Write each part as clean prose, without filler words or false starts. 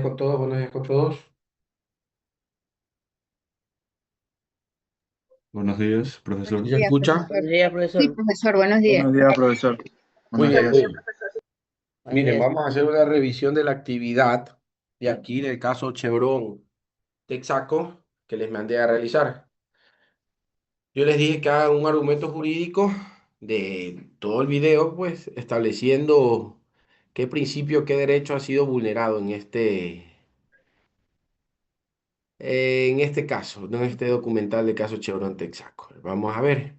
Con todos, buenos días con todos. Buenos días, ¿Sí profesor. se Días, escucha? profesor. Buenos días, Sí, profesor. profesor, buenos días. Buenos días, profesor. Muy Buenos bien, días. muy bien. Buenos Miren, días. vamos a hacer una revisión de la actividad de aquí del caso Chevron Texaco que les mandé a realizar. Yo les dije que hagan un argumento jurídico de todo el video, pues estableciendo qué principio, qué derecho ha sido vulnerado en este caso, no en este documental de caso Chevron Texaco. Vamos a ver.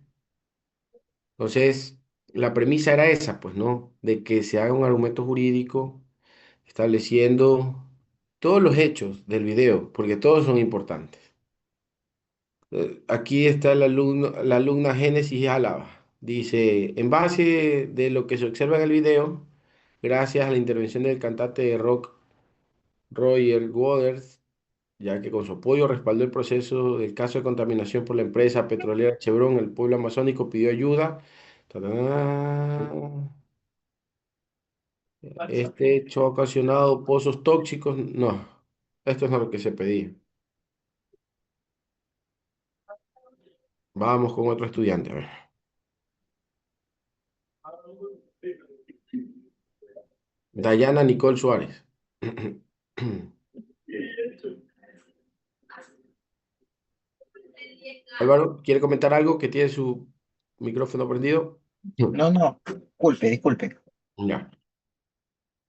Entonces, la premisa era esa, pues, ¿no? De que se haga un argumento jurídico estableciendo todos los hechos del video, porque todos son importantes. Aquí está la alumna Génesis Álava. Dice, en base de lo que se observa en el video, gracias a la intervención del cantante de rock Roger Waters, ya que con su apoyo respaldó el proceso del caso de contaminación por la empresa petrolera Chevron, el pueblo amazónico pidió ayuda. Ta, ta, ta. Este hecho ha ocasionado pozos tóxicos. No, esto no es lo que se pedía. Vamos con otro estudiante. A ver. Dayana Nicole Suárez. Álvaro, ¿quiere comentar algo que tiene su micrófono prendido? No, no, disculpe, disculpe. Ya.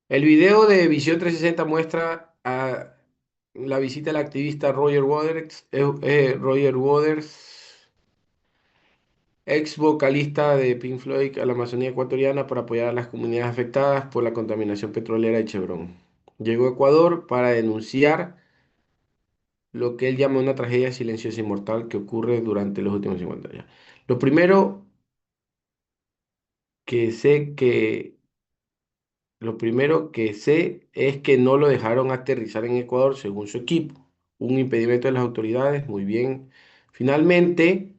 El video de Visión 360 muestra a la visita del activista Roger Waters, ex vocalista de Pink Floyd a la Amazonía ecuatoriana para apoyar a las comunidades afectadas por la contaminación petrolera de Chevron. Llegó a Ecuador para denunciar lo que él llama una tragedia silenciosa y mortal que ocurre durante los últimos 50 años. Lo primero que sé que, lo primero que sé es que no lo dejaron aterrizar en Ecuador según su equipo. Un impedimento de las autoridades, muy bien. Finalmente,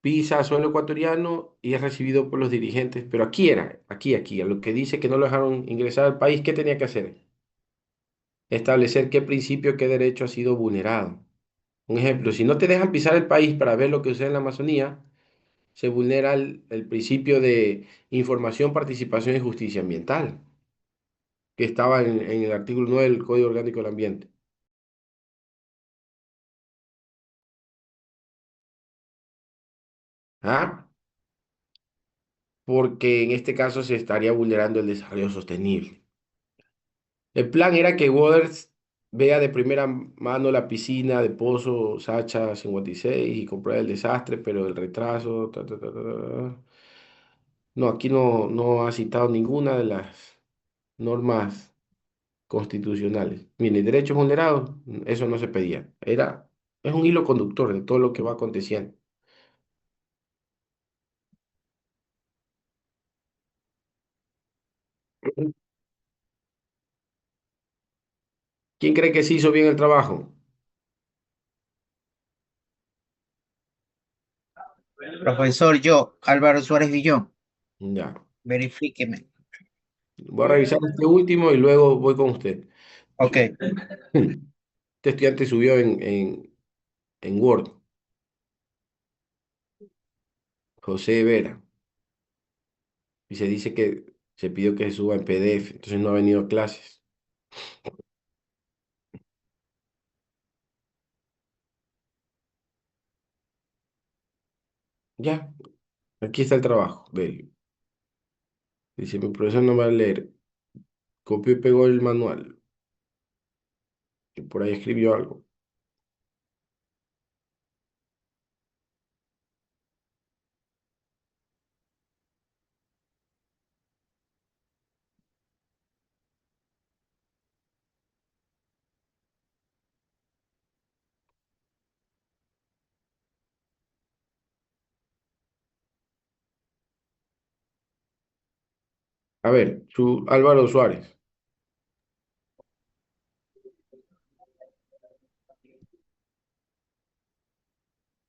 pisa suelo ecuatoriano y es recibido por los dirigentes, pero aquí, a lo que dice que no lo dejaron ingresar al país, ¿qué tenía que hacer? Establecer qué principio, qué derecho ha sido vulnerado. Un ejemplo, si no te dejan pisar el país para ver lo que sucede en la Amazonía, se vulnera el principio de información, participación y justicia ambiental, que estaba en el artículo 9 del Código Orgánico del Ambiente. ¿Ah? Porque en este caso se estaría vulnerando el desarrollo sostenible. El plan era que Waters vea de primera mano la piscina de Pozo Sacha 56 y compruebe el desastre, pero el retraso. No, aquí no ha citado ninguna de las normas constitucionales. Mire, derechos vulnerados, eso no se pedía. Es un hilo conductor de todo lo que va aconteciendo. ¿Quién cree que se hizo bien el trabajo? Profesor, yo, Álvaro Suárez Villón, Ya. verifíqueme. Voy a revisar este último y luego voy con usted. Ok, Este estudiante subió en Word, José Vera, y se dice que se pidió que se suba en PDF, entonces no ha venido a clases. Ya, aquí está el trabajo de él. Dice, mi profesor no va a leer. Copió y pegó el manual, y por ahí escribió algo. A ver, Álvaro Suárez.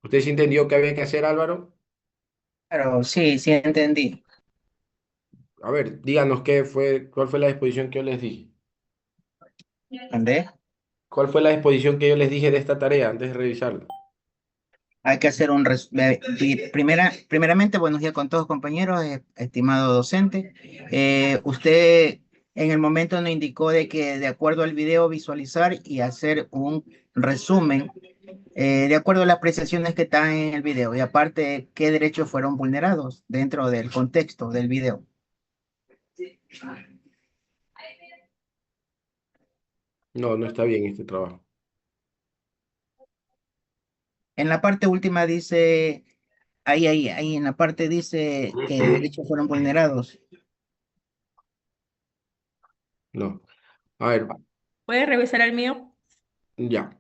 ¿Usted sí entendió qué había que hacer, Álvaro? pero sí, sí entendí. A ver, díganos cuál fue la disposición que yo les dije. ¿Andrés? ¿Cuál fue la disposición que yo les dije de esta tarea antes de revisarla? Hay que hacer un primeramente, buenos días con todos compañeros, estimado docente. Usted en el momento nos indicó de que de acuerdo al video visualizar y hacer un resumen de acuerdo a las apreciaciones que están en el video y aparte qué derechos fueron vulnerados dentro del contexto del video. No, no está bien este trabajo. En la parte última dice, ahí en la parte dice que derechos fueron vulnerados. No. A ver, ¿Puedes revisar el mío? ya.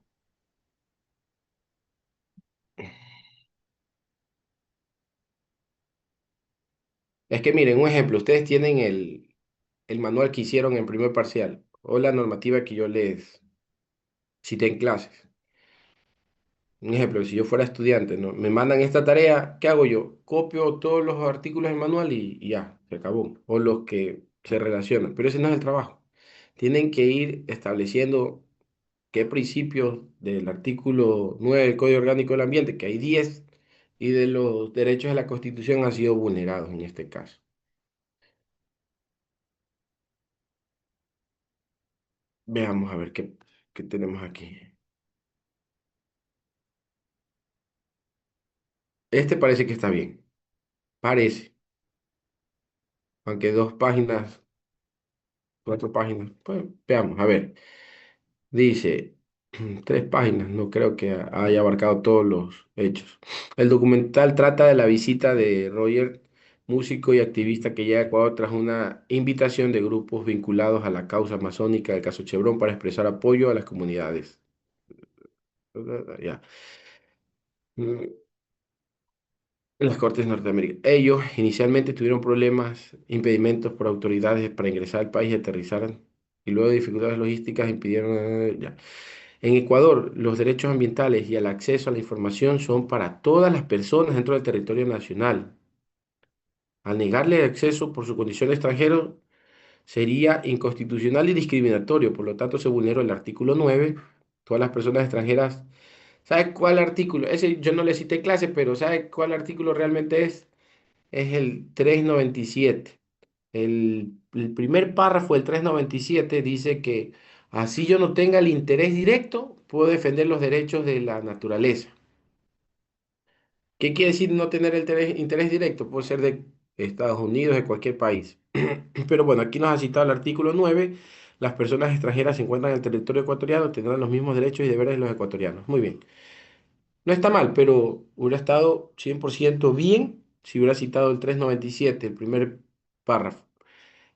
Es que miren, un ejemplo, ustedes tienen el manual que hicieron en primer parcial o la normativa que yo les cité en clases. Un ejemplo, si yo fuera estudiante, ¿no? Me mandan esta tarea, ¿qué hago yo? Copio todos los artículos del manual y ya, se acabó. O los que se relacionan. Pero ese no es el trabajo. Tienen que ir estableciendo qué principios del artículo 9 del Código Orgánico del Ambiente, que hay 10 y de los derechos de la Constitución han sido vulnerados en este caso. Veamos a ver qué tenemos aquí. Este parece que está bien. Parece. Aunque 2 páginas, 4 páginas. Pues veamos, a ver. Dice, 3 páginas, no creo que haya abarcado todos los hechos. El documental trata de la visita de Roger, músico y activista que llega a Ecuador tras una invitación de grupos vinculados a la causa masónica del caso Chevron para expresar apoyo a las comunidades. Ya. Mm, En las Cortes norteamericanas. Ellos inicialmente tuvieron problemas, impedimentos por autoridades para ingresar al país y aterrizar, y luego dificultades logísticas impidieron. Ya. En Ecuador, los derechos ambientales y el acceso a la información son para todas las personas dentro del territorio nacional. Al negarle el acceso por su condición de extranjero, sería inconstitucional y discriminatorio. Por lo tanto, se vulneró el artículo 9. Todas las personas extranjeras. ¿Sabe cuál artículo? Ese yo no le cité clase, pero ¿sabe cuál artículo realmente es? Es el 397. El primer párrafo del 397 dice que así yo no tenga el interés directo, puedo defender los derechos de la naturaleza. ¿Qué quiere decir no tener el interés directo? Puede ser de Estados Unidos, de cualquier país. Pero bueno, aquí nos ha citado el artículo 9. Las personas extranjeras se encuentran en el territorio ecuatoriano, tendrán los mismos derechos y deberes de los ecuatorianos. Muy bien. No está mal, pero hubiera estado 100% bien si hubiera citado el 397, el primer párrafo.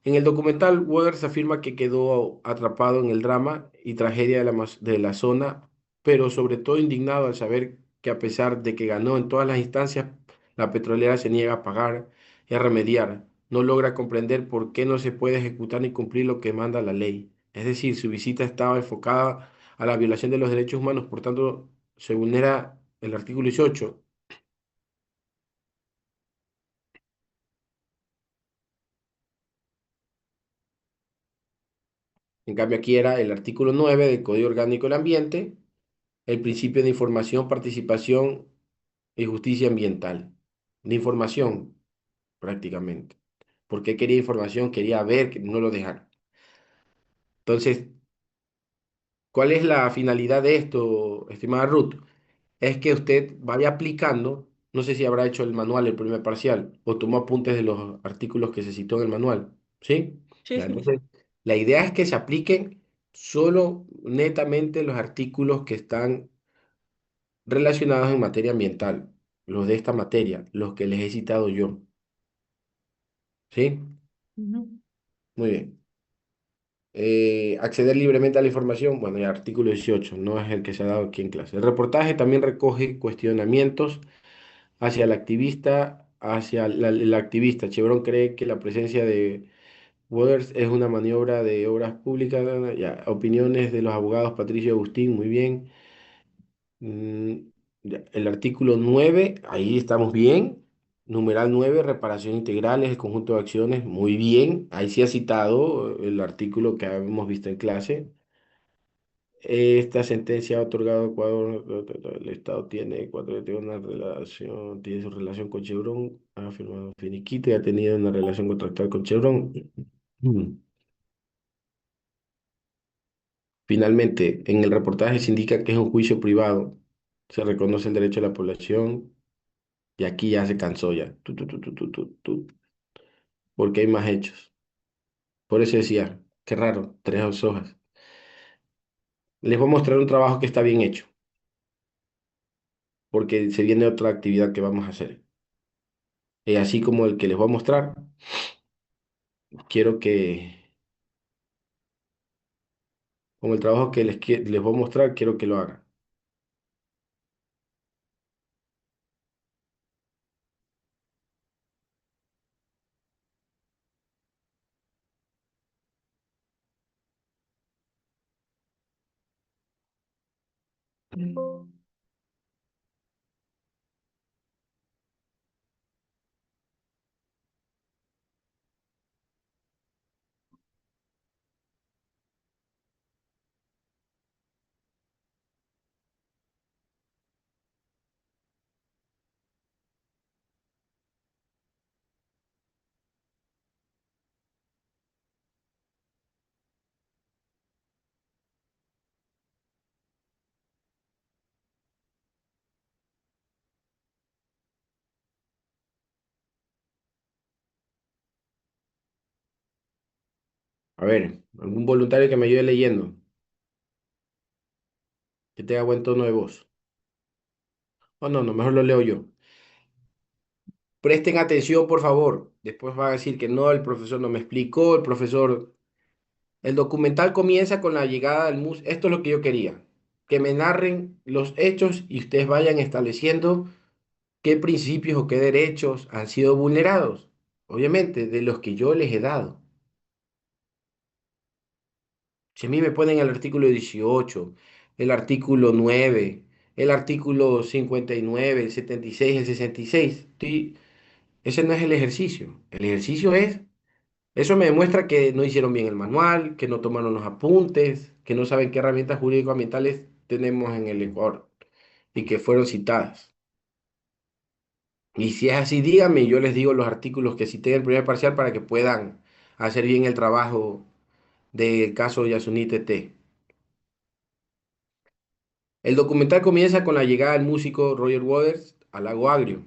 En el documental, Waters afirma que quedó atrapado en el drama y tragedia de la zona, pero sobre todo indignado al saber que a pesar de que ganó en todas las instancias, la petrolera se niega a pagar y a remediar. No logra comprender por qué no se puede ejecutar ni cumplir lo que manda la ley. Es decir, su visita estaba enfocada a la violación de los derechos humanos, por tanto, se vulnera el artículo 18. En cambio, aquí era el artículo 9 del Código Orgánico del Ambiente, el principio de información, participación y justicia ambiental. De información, prácticamente. Porque quería información, quería ver que no lo dejaran. Entonces, ¿cuál es la finalidad de esto, estimada Ruth? Es que usted vaya aplicando, no sé si habrá hecho el manual, el primer parcial, o tomó apuntes de los artículos que se citó en el manual, ¿sí? Sí, Ya, sí. entonces, la idea es que se apliquen solo netamente los artículos que están relacionados en materia ambiental, los de esta materia, los que les he citado yo, ¿sí? Ujú. Muy bien. Acceder libremente a la información, bueno, ya artículo 18 no es el que se ha dado aquí en clase. El reportaje también recoge cuestionamientos hacia el activista, el activista. Chevron cree que la presencia de Waters es una maniobra de obras públicas. Ya, opiniones de los abogados Patricio y Agustín, muy bien. Mm, ya, el artículo 9 ahí estamos bien. Numeral 9, reparación integral es el conjunto de acciones. Muy bien, ahí sí ha citado el artículo que hemos visto en clase. Esta sentencia ha otorgado a Ecuador, el Estado tiene una relación, tiene su relación con Chevron, ha firmado finiquito y ha tenido una relación contractual con Chevron. Mm. Finalmente, en el reportaje se indica que es un juicio privado, se reconoce el derecho de la población y aquí ya se cansó ya, porque hay más hechos. Por eso decía, qué raro, 3 hojas. Les voy a mostrar un trabajo que está bien hecho, porque se viene otra actividad que vamos a hacer. Y así como el que les voy a mostrar, quiero que, como el trabajo que les voy a mostrar, quiero que lo hagan. A ver, algún voluntario que me ayude leyendo, que tenga buen tono de voz. Oh, no, no, mejor lo leo yo. Presten atención, por favor. Después van a decir que no, el profesor no me explicó, el profesor... El documental comienza con la llegada del mus. Esto es lo que yo quería, que me narren los hechos y ustedes vayan estableciendo qué principios o qué derechos han sido vulnerados. Obviamente, de los que yo les he dado. Si a mí me ponen el artículo 18, el artículo 9, el artículo 59, el 76, el 66, ese no es el ejercicio. El ejercicio es, eso me demuestra que no hicieron bien el manual, que no tomaron los apuntes, que no saben qué herramientas jurídico-ambientales tenemos en el Ecuador y que fueron citadas. Y si es así, díganme, y yo les digo los artículos que cité en el primer parcial para que puedan hacer bien el trabajo del caso Yasunite T. El documental comienza con la llegada del músico Roger Waters al lago Agrio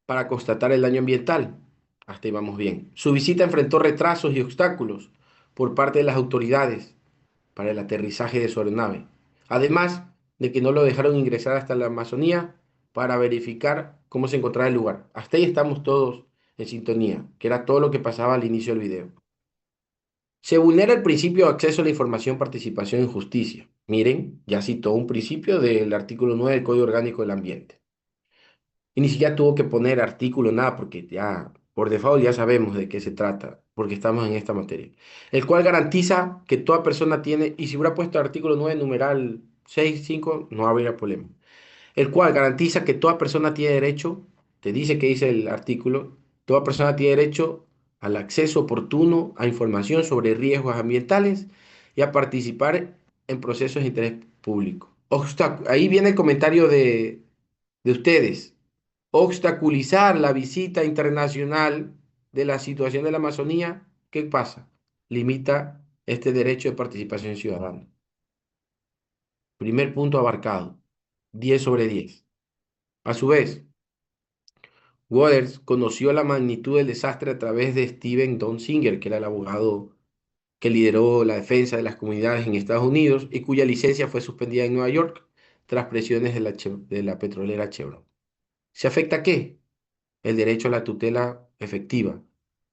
para constatar el daño ambiental. Hasta ahí vamos bien. Su visita enfrentó retrasos y obstáculos por parte de las autoridades para el aterrizaje de su aeronave. Además de que no lo dejaron ingresar hasta la Amazonía para verificar cómo se encontraba el lugar. Hasta ahí estamos todos en sintonía, que era todo lo que pasaba al inicio del video. Se vulnera el principio de acceso a la información, participación en justicia. Miren, ya citó un principio del artículo 9 del Código Orgánico del Ambiente. Y ni siquiera tuvo que poner artículo, nada, porque ya por default ya sabemos de qué se trata, porque estamos en esta materia. El cual garantiza que toda persona tiene, y si hubiera puesto artículo 9 numeral 6 5 no habría problema. El cual garantiza que toda persona tiene derecho, te dice que dice el artículo, toda persona tiene derecho al acceso oportuno a información sobre riesgos ambientales y a participar en procesos de interés público. Ahí viene el comentario de ustedes. Obstaculizar la visita internacional de la situación de la Amazonía, ¿qué pasa? Limita este derecho de participación ciudadana. Primer punto abarcado, 10/10. A su vez, Waters conoció la magnitud del desastre a través de Steven Donziger, que era el abogado que lideró la defensa de las comunidades en Estados Unidos y cuya licencia fue suspendida en Nueva York tras presiones de la petrolera Chevron. ¿Se afecta qué? El derecho a la tutela efectiva.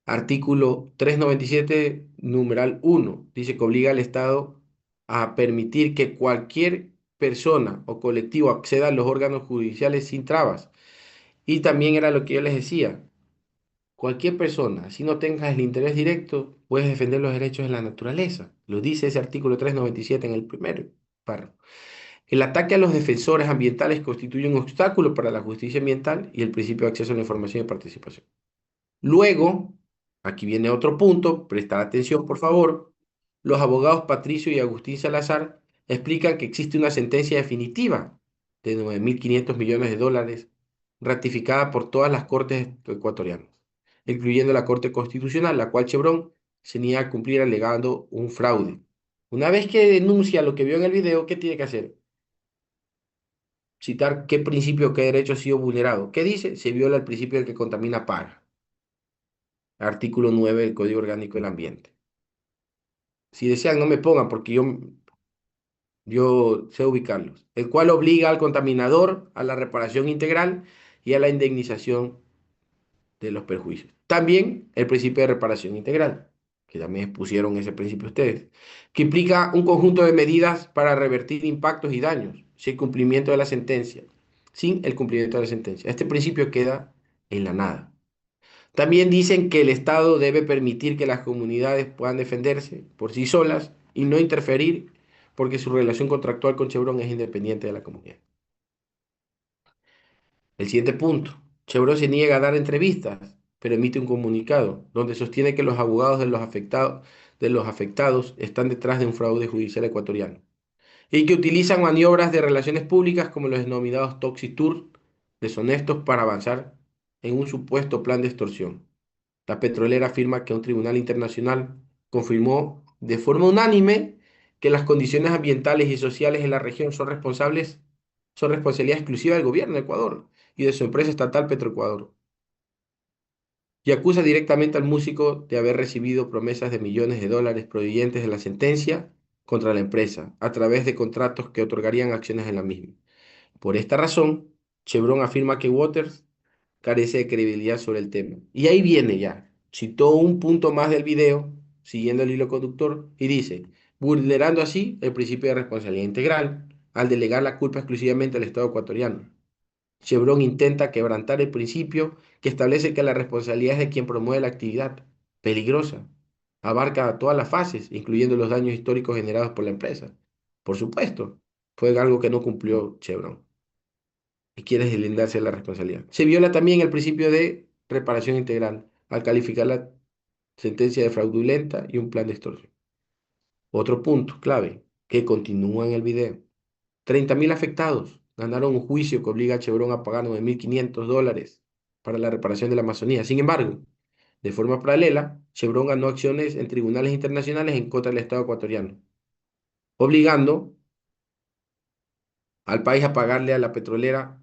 Artículo 397, numeral 1, dice que obliga al Estado a permitir que cualquier persona o colectivo acceda a los órganos judiciales sin trabas. Y también era lo que yo les decía, cualquier persona, si no tengas el interés directo, puedes defender los derechos de la naturaleza. Lo dice ese artículo 397 en el primer párrafo. El ataque a los defensores ambientales constituye un obstáculo para la justicia ambiental y el principio de acceso a la información y participación. Luego, aquí viene otro punto, prestar atención por favor. Los abogados Patricio y Agustín Salazar explican que existe una sentencia definitiva de 9.500 millones de dólares ratificada por todas las cortes ecuatorianas, incluyendo la Corte Constitucional, la cual Chevron se niega a cumplir alegando un fraude. Una vez que denuncia lo que vio en el video, ¿qué tiene que hacer? Citar qué principio o qué derecho ha sido vulnerado. ¿Qué dice? Se viola el principio del que contamina paga. Artículo 9 del Código Orgánico del Ambiente. Si desean, no me pongan porque yo sé ubicarlos. El cual obliga al contaminador a la reparación integral y a la indemnización de los perjuicios. También el principio de reparación integral, que también expusieron ese principio ustedes, que implica un conjunto de medidas para revertir impactos y daños sin cumplimiento de la sentencia, sin el cumplimiento de la sentencia. Este principio queda en la nada. También dicen que el Estado debe permitir que las comunidades puedan defenderse por sí solas y no interferir porque su relación contractual con Chevron es independiente de la comunidad. El siguiente punto. Chevron se niega a dar entrevistas, pero emite un comunicado donde sostiene que los abogados de los afectados están detrás de un fraude judicial ecuatoriano y que utilizan maniobras de relaciones públicas como los denominados Toxic Tour deshonestos para avanzar en un supuesto plan de extorsión. La petrolera afirma que un tribunal internacional confirmó de forma unánime que las condiciones ambientales y sociales en la región son responsabilidad exclusiva del gobierno de Ecuador y de su empresa estatal Petroecuador. Y acusa directamente al músico de haber recibido promesas de millones de dólares provenientes de la sentencia contra la empresa a través de contratos que otorgarían acciones en la misma. Por esta razón, Chevron afirma que Waters carece de credibilidad sobre el tema. Y ahí viene ya, citó un punto más del video, siguiendo el hilo conductor, y dice, vulnerando así el principio de responsabilidad integral, al delegar la culpa exclusivamente al Estado ecuatoriano. Chevron intenta quebrantar el principio que establece que la responsabilidad es de quien promueve la actividad peligrosa. Abarca todas las fases, incluyendo los daños históricos generados por la empresa. Por supuesto, fue algo que no cumplió Chevron y quiere deslindarse de la responsabilidad. Se viola también el principio de reparación integral al calificar la sentencia de fraudulenta y un plan de extorsión. Otro punto clave que continúa en el video. 30.000 afectados ganaron un juicio que obliga a Chevron a pagar 9.500 dólares para la reparación de la Amazonía. Sin embargo, de forma paralela, Chevron ganó acciones en tribunales internacionales en contra del Estado ecuatoriano, obligando al país a pagarle a la petrolera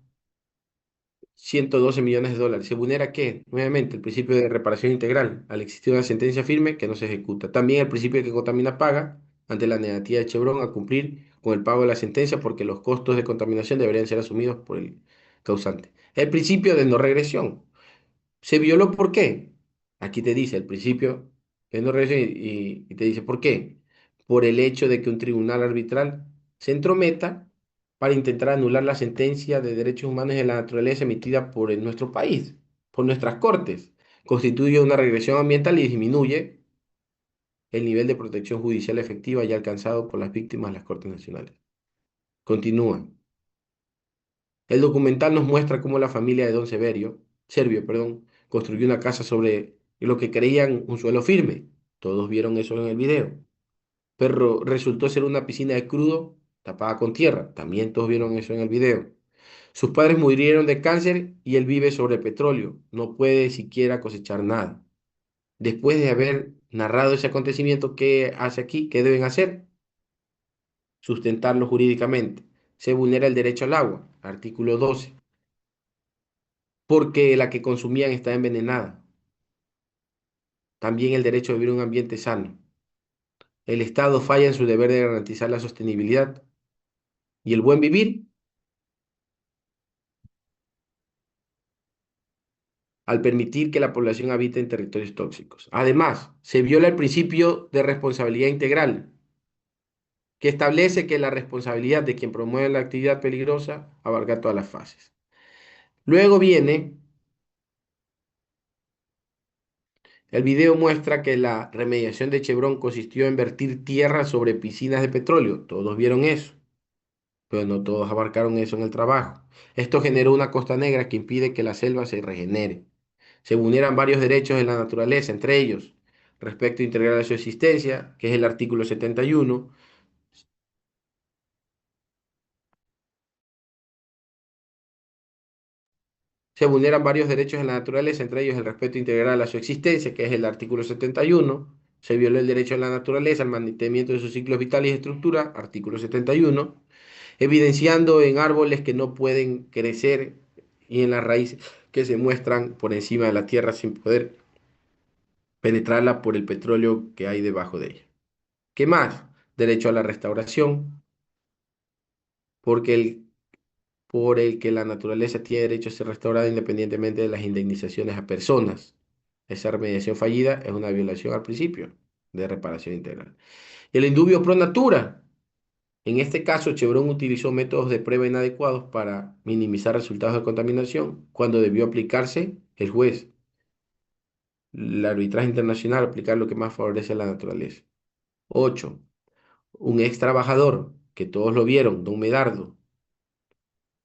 112 millones de dólares. ¿Se vulnera qué? Nuevamente, el principio de reparación integral, al existir una sentencia firme que no se ejecuta. También el principio de que contamina paga ante la negativa de Chevron a cumplir con el pago de la sentencia porque los costos de contaminación deberían ser asumidos por el causante. El principio de no regresión. ¿Se violó por qué? Aquí te dice el principio de no regresión y te dice por qué. Por el hecho de que un tribunal arbitral se entrometa para intentar anular la sentencia de derechos humanos de la naturaleza emitida por nuestro país, por nuestras cortes. Constituye una regresión ambiental y disminuye el nivel de protección judicial efectiva ya alcanzado por las víctimas de las cortes nacionales. Continúa. El documental nos muestra cómo la familia de Don Servio, perdón, construyó una casa sobre lo que creían un suelo firme. Todos vieron eso en el video. Pero resultó ser una piscina de crudo tapada con tierra. También todos vieron eso en el video. Sus padres murieron de cáncer y él vive sobre petróleo. No puede siquiera cosechar nada. Después de haber narrado ese acontecimiento, ¿qué hace aquí? ¿Qué deben hacer? Sustentarlo jurídicamente. Se vulnera el derecho al agua, artículo 12, porque la que consumían está envenenada. También el derecho a vivir en un ambiente sano. El Estado falla en su deber de garantizar la sostenibilidad y el buen vivir al permitir que la población habite en territorios tóxicos. Además, se viola el principio de responsabilidad integral, que establece que la responsabilidad de quien promueve la actividad peligrosa abarca todas las fases. Luego viene, el video muestra que la remediación de Chevron consistió en vertir tierra sobre piscinas de petróleo. Todos vieron eso. pero no todos abarcaron eso en el trabajo. Esto generó una costa negra que impide que la selva se regenere. Se vulneran varios derechos de la naturaleza, entre ellos, respecto integral a su existencia, que es el artículo 71. Se vulneran varios derechos de la naturaleza, entre ellos el respeto integral a su existencia, que es el artículo 71. Se violó el derecho a la naturaleza, al mantenimiento de sus ciclos vitales y estructura, artículo 71, evidenciando en árboles que no pueden crecer y en las raíces que se muestran por encima de la tierra sin poder penetrarla por el petróleo que hay debajo de ella. ¿Qué más? Derecho a la restauración, porque por el que la naturaleza tiene derecho a ser restaurada independientemente de las indemnizaciones a personas. Esa remediación fallida es una violación al principio de reparación integral. El indubio pro natura. En este caso, Chevron utilizó métodos de prueba inadecuados para minimizar resultados de contaminación cuando debió aplicarse el juez. El arbitraje internacional aplicar lo que más favorece a la naturaleza. 8. Un ex trabajador, que todos lo vieron, don Medardo,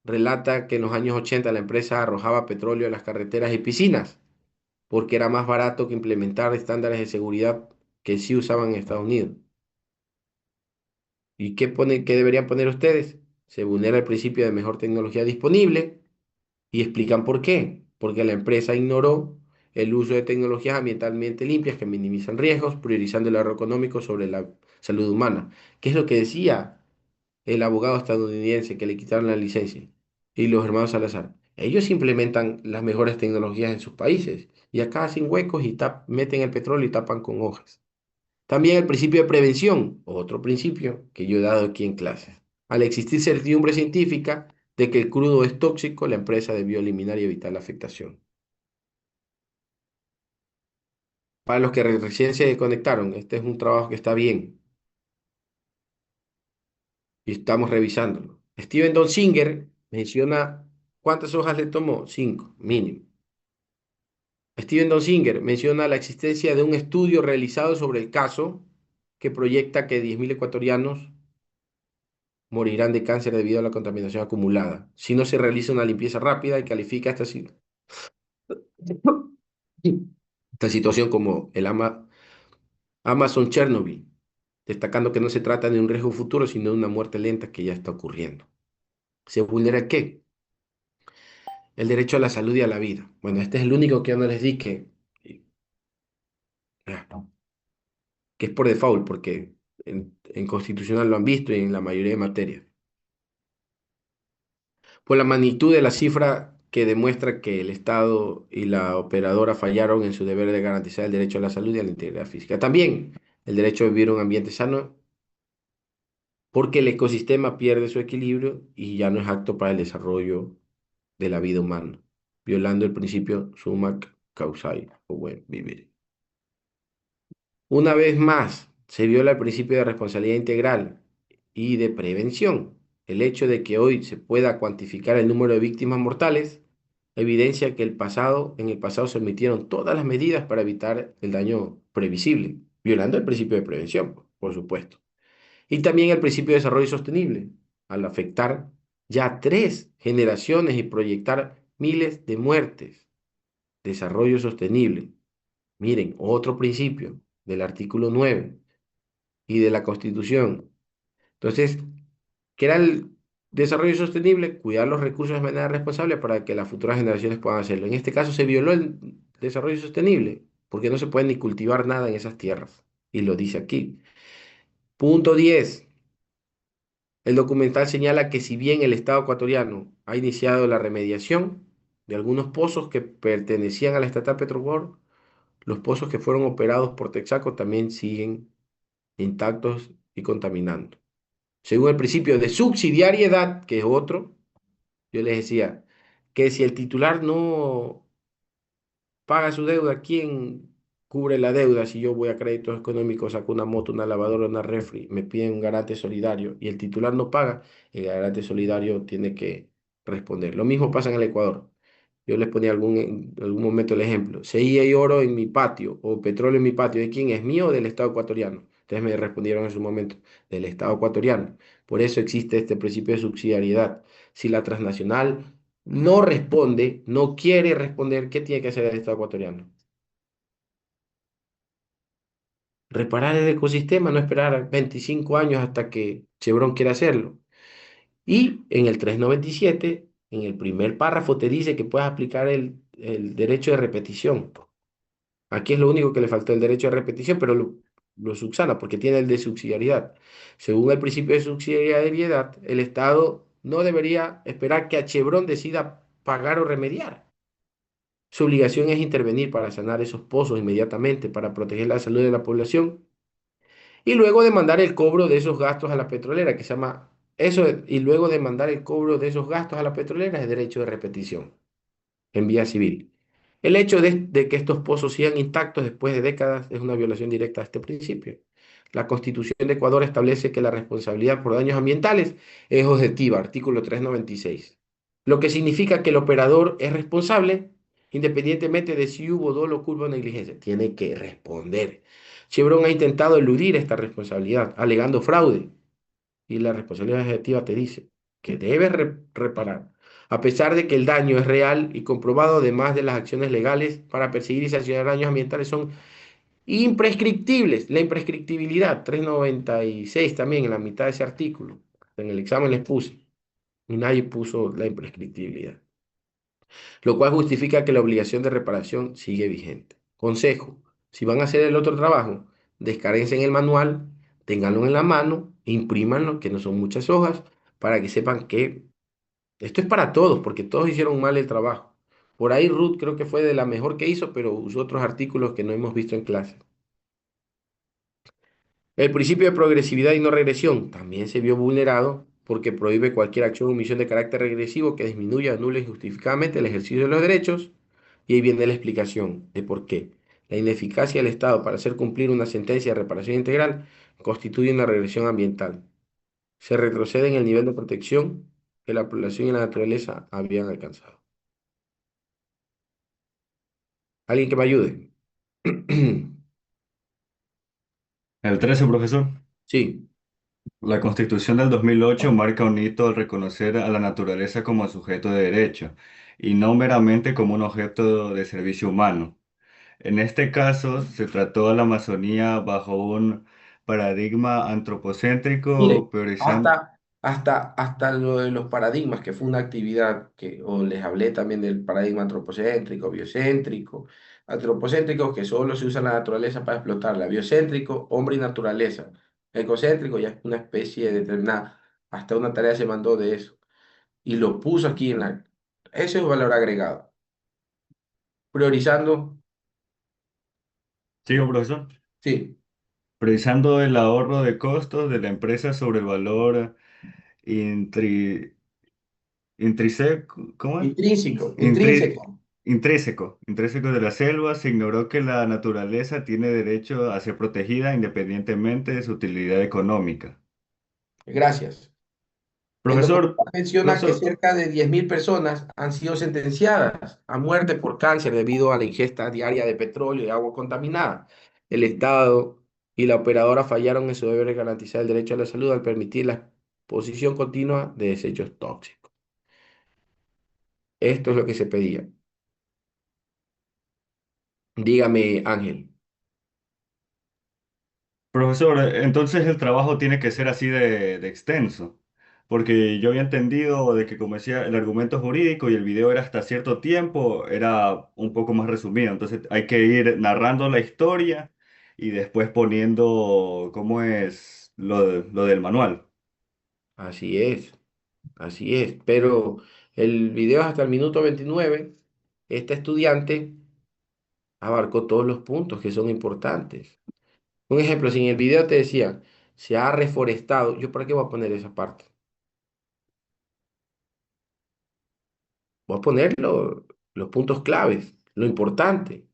relata que en los años 80 la empresa arrojaba petróleo a las carreteras y piscinas porque era más barato que implementar estándares de seguridad que sí usaban en Estados Unidos. ¿Y qué deberían poner ustedes? Se vulnera el principio de mejor tecnología disponible y explican por qué. Porque la empresa ignoró el uso de tecnologías ambientalmente limpias que minimizan riesgos, priorizando el ahorro económico sobre la salud humana. ¿Qué es lo que decía el abogado estadounidense que le quitaron la licencia? Y los hermanos Salazar. Ellos implementan las mejores tecnologías en sus países y acá hacen huecos y meten el petróleo y tapan con hojas. También el principio de prevención, otro principio que yo he dado aquí en clases. Al existir certidumbre científica de que el crudo es tóxico, la empresa debió eliminar y evitar la afectación. Para los que recién se conectaron, este es un trabajo que está bien y estamos revisándolo. Steven Donziger menciona cuántas hojas le tomó, 5 mínimo. Steven Donziger menciona la existencia de un estudio realizado sobre el caso que proyecta que 10.000 ecuatorianos morirán de cáncer debido a la contaminación acumulada si no se realiza una limpieza rápida y califica esta situación como el Amazon Chernobyl, destacando que no se trata de un riesgo futuro, sino de una muerte lenta que ya está ocurriendo. ¿Se vulnera qué? El derecho a la salud y a la vida. Bueno, este es el único que yo no les di que es por default, porque en constitucional lo han visto y en la mayoría de materias. Por la magnitud de la cifra que demuestra que el Estado y la operadora fallaron en su deber de garantizar el derecho a la salud y a la integridad física. También el derecho a vivir un ambiente sano, porque el ecosistema pierde su equilibrio y ya no es apto para el desarrollo de la vida humana, violando el principio summa causae o buen vivir. Una vez más, se viola el principio de responsabilidad integral y de prevención. El hecho de que hoy se pueda cuantificar el número de víctimas mortales evidencia que en el pasado se omitieron todas las medidas para evitar el daño previsible, violando el principio de prevención, por supuesto. Y también el principio de desarrollo sostenible, al afectar ya 3 generaciones y proyectar miles de muertes. Desarrollo sostenible. Miren, otro principio del artículo 9 y de la Constitución. Entonces, ¿qué era el desarrollo sostenible? Cuidar los recursos de manera responsable para que las futuras generaciones puedan hacerlo. En este caso se violó el desarrollo sostenible, porque no se puede ni cultivar nada en esas tierras. Y lo dice aquí. Punto 10. El documental señala que si bien el Estado ecuatoriano ha iniciado la remediación de algunos pozos que pertenecían a la estatal Petrobor, los pozos que fueron operados por Texaco también siguen intactos y contaminando. Según el principio de subsidiariedad, que es otro, yo les decía que si el titular no paga su deuda, ¿quién cubre la deuda? Si yo voy a créditos económicos, saco una moto, una lavadora, una refri, me piden un garante solidario y el titular no paga, el garante solidario tiene que responder. Lo mismo pasa en el Ecuador. Yo les ponía en algún momento el ejemplo. Si hay oro en mi patio o petróleo en mi patio, ¿de quién es? ¿Mío o del Estado ecuatoriano? Ustedes me respondieron en su momento, del Estado ecuatoriano. Por eso existe este principio de subsidiariedad. Si la transnacional no responde, no quiere responder, ¿qué tiene que hacer el Estado ecuatoriano? Reparar el ecosistema, no esperar 25 años hasta que Chevron quiera hacerlo. Y en el 397, en el primer párrafo, te dice que puedes aplicar el derecho de repetición. Aquí es lo único que le faltó, el derecho de repetición, pero lo subsana porque tiene el de subsidiariedad. Según el principio de subsidiariedad, el Estado no debería esperar que a Chevron decida pagar o remediar. Su obligación es intervenir para sanar esos pozos inmediatamente, para proteger la salud de la población y luego demandar el cobro de esos gastos a la petrolera, que se llama eso, y luego demandar el cobro de esos gastos a la petrolera es derecho de repetición en vía civil. El hecho de que estos pozos sigan intactos después de décadas es una violación directa a este principio. La Constitución de Ecuador establece que la responsabilidad por daños ambientales es objetiva, artículo 396, lo que significa que el operador es responsable independientemente de si hubo dolo, culpa o negligencia. Tiene que responder. Chevron ha intentado eludir esta responsabilidad, alegando fraude, y la responsabilidad objetiva te dice que debes reparar, a pesar de que el daño es real y comprobado, además de las acciones legales para perseguir y sancionar daños ambientales son imprescriptibles. La imprescriptibilidad, 396 también en la mitad de ese artículo, en el examen les puse, y nadie puso la imprescriptibilidad, lo cual justifica que la obligación de reparación sigue vigente. Consejo, si van a hacer el otro trabajo, descárguense en el manual, ténganlo en la mano, imprímanlo, que no son muchas hojas, para que sepan que esto es para todos, porque todos hicieron mal el trabajo. Por ahí Ruth creo que fue de la mejor que hizo, pero usó otros artículos que no hemos visto en clase. El principio de progresividad y no regresión también se vio vulnerado porque prohíbe cualquier acción o omisión de carácter regresivo que disminuya, anule injustificadamente el ejercicio de los derechos. Y ahí viene la explicación de por qué. La ineficacia del Estado para hacer cumplir una sentencia de reparación integral constituye una regresión ambiental. Se retrocede en el nivel de protección que la población y la naturaleza habían alcanzado. ¿Alguien que me ayude? El 13, profesor. Sí, La Constitución del 2008 marca un hito al reconocer a la naturaleza como sujeto de derecho y no meramente como un objeto de servicio humano. En este caso, se trató a la Amazonía bajo un paradigma antropocéntrico, mire, priorizando... hasta lo de los paradigmas, que fue una actividad que, o les hablé también del paradigma antropocéntrico, biocéntrico, antropocéntrico que solo se usa la naturaleza para explotarla, biocéntrico, hombre y naturaleza, ecocéntrico ya es una especie determinada, hasta una tarea se mandó de eso, y lo puso aquí en la... Ese es valor agregado, priorizando, Sigo, profesor. sí, Priorizando el ahorro de costos de la empresa sobre el valor intri- intrínseco, ¿cómo es? intrínseco, Intri- intrínseco. intrínseco de la selva, se ignoró que la naturaleza tiene derecho a ser protegida independientemente de su utilidad económica. Gracias. El Profesor, documental no menciona que so- cerca de 10.000 personas han sido sentenciadas a muerte por cáncer debido a la ingesta diaria de petróleo y agua contaminada. El Estado y la operadora fallaron en su deber de garantizar el derecho a la salud al permitir la exposición continua de desechos tóxicos. Esto es lo que se pedía. Dígame, Ángel. Profesor, entonces el trabajo tiene que ser así de extenso, porque yo había entendido de que como decía el argumento jurídico y el video era hasta cierto tiempo, era un poco más resumido, entonces hay que ir narrando la historia y después poniendo cómo es lo del manual. Así es, así es. Pero el video es hasta el minuto 29. Esta estudiante abarcó todos los puntos que son importantes. Un ejemplo, si en el video te decía, se ha reforestado, ¿yo para qué voy a poner esa parte? Voy a poner los puntos claves, lo importante.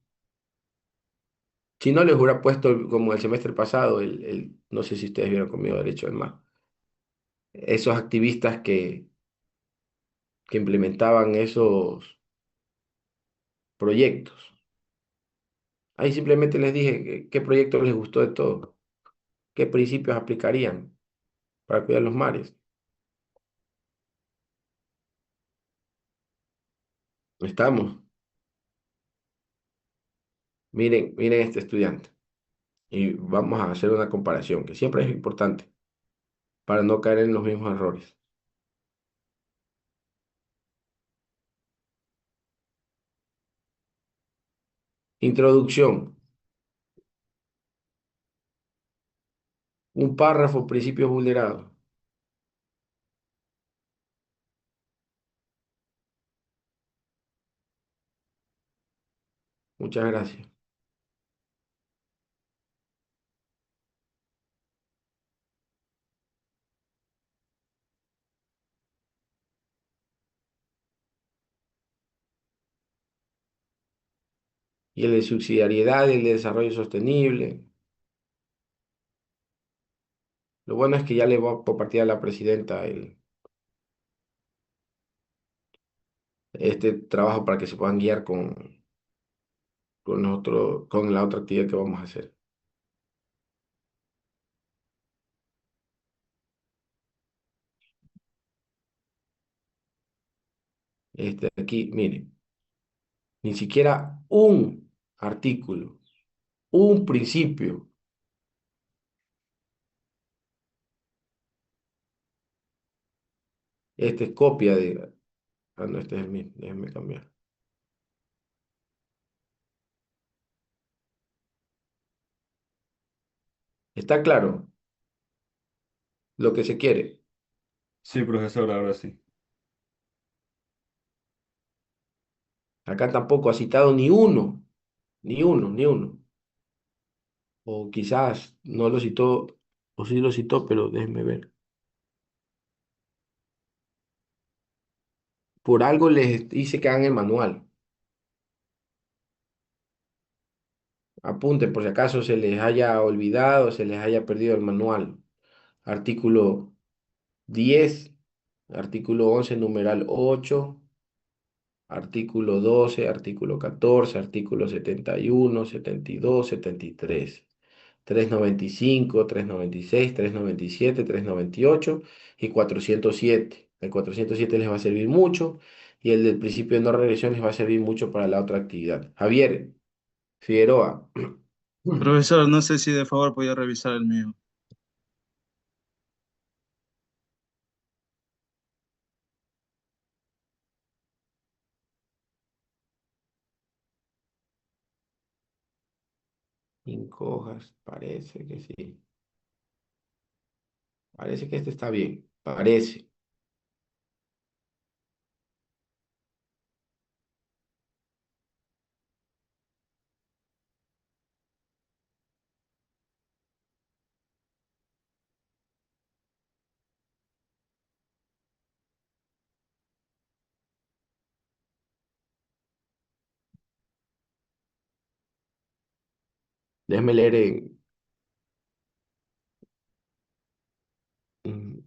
Si no, les hubiera puesto, como el semestre pasado, no sé si ustedes vieron conmigo Derecho del Mar, esos activistas que implementaban esos proyectos. Ahí simplemente les dije qué proyecto les gustó de todo, ¿Qué principios aplicarían para cuidar los mares? Estamos. Miren, miren este estudiante. Y vamos a hacer una comparación, que siempre es importante para no caer en los mismos errores. Introducción. Un párrafo, principios vulnerados. Muchas gracias. Y el de subsidiariedad y el de desarrollo sostenible. Lo bueno es que ya le voy a compartir a la presidenta este trabajo para que se puedan guiar con la otra actividad que vamos a hacer. Aquí, miren, ni siquiera un artículo, un principio. Este es copia de... Ah, no, este es el mismo, déjenme cambiar. Está claro lo que se quiere. Sí, profesor, ahora sí. Acá tampoco ha citado ni uno, ni uno, ni uno. O quizás no lo citó, o sí lo citó, pero déjenme ver. Por algo les dice que hagan el manual. Apunten por si acaso se les haya olvidado, se les haya perdido el manual. Artículo 10, artículo 11, numeral 8, artículo 12, artículo 14, artículo 71, 72, 73. 395, 396, 397, 398 y 407. El 407 les va a servir mucho y el del principio de no regresión les va a servir mucho para la otra actividad. Javier Figueroa. Profesor, no sé si de favor podía revisar el mío. 5 hojas, parece que sí. Parece que este está bien. Parece. Déjeme leer mm,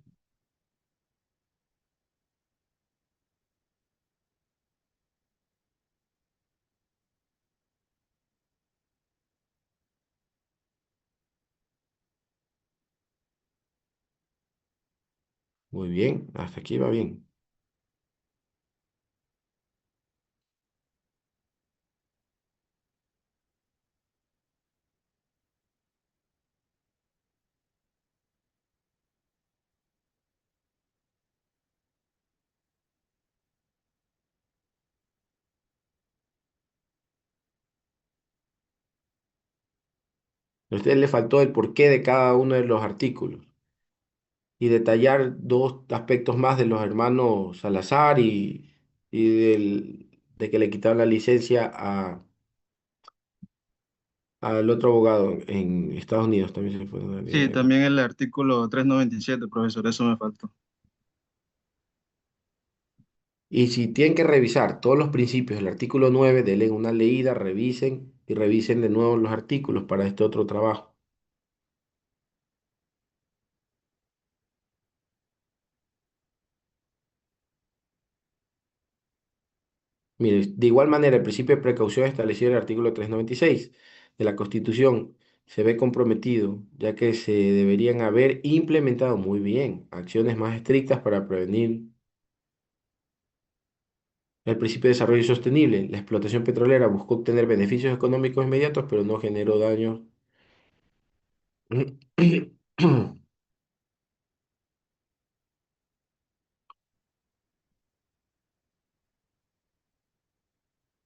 muy bien. Hasta aquí va bien. A usted le faltó el porqué de cada uno de los artículos y detallar dos aspectos más de los hermanos Salazar de que le quitaron la licencia al otro abogado en Estados Unidos. También se le fue Sí, también el artículo 397, profesor, eso me faltó. Y si tienen que revisar todos los principios del artículo 9, denle una leída, revisen y revisen de nuevo los artículos para este otro trabajo. Mire, de igual manera, el principio de precaución establecido en el artículo 396 de la Constitución se ve comprometido, ya que se deberían haber implementado muy bien acciones más estrictas para prevenir el principio de desarrollo sostenible. La explotación petrolera buscó obtener beneficios económicos inmediatos, pero no generó daños.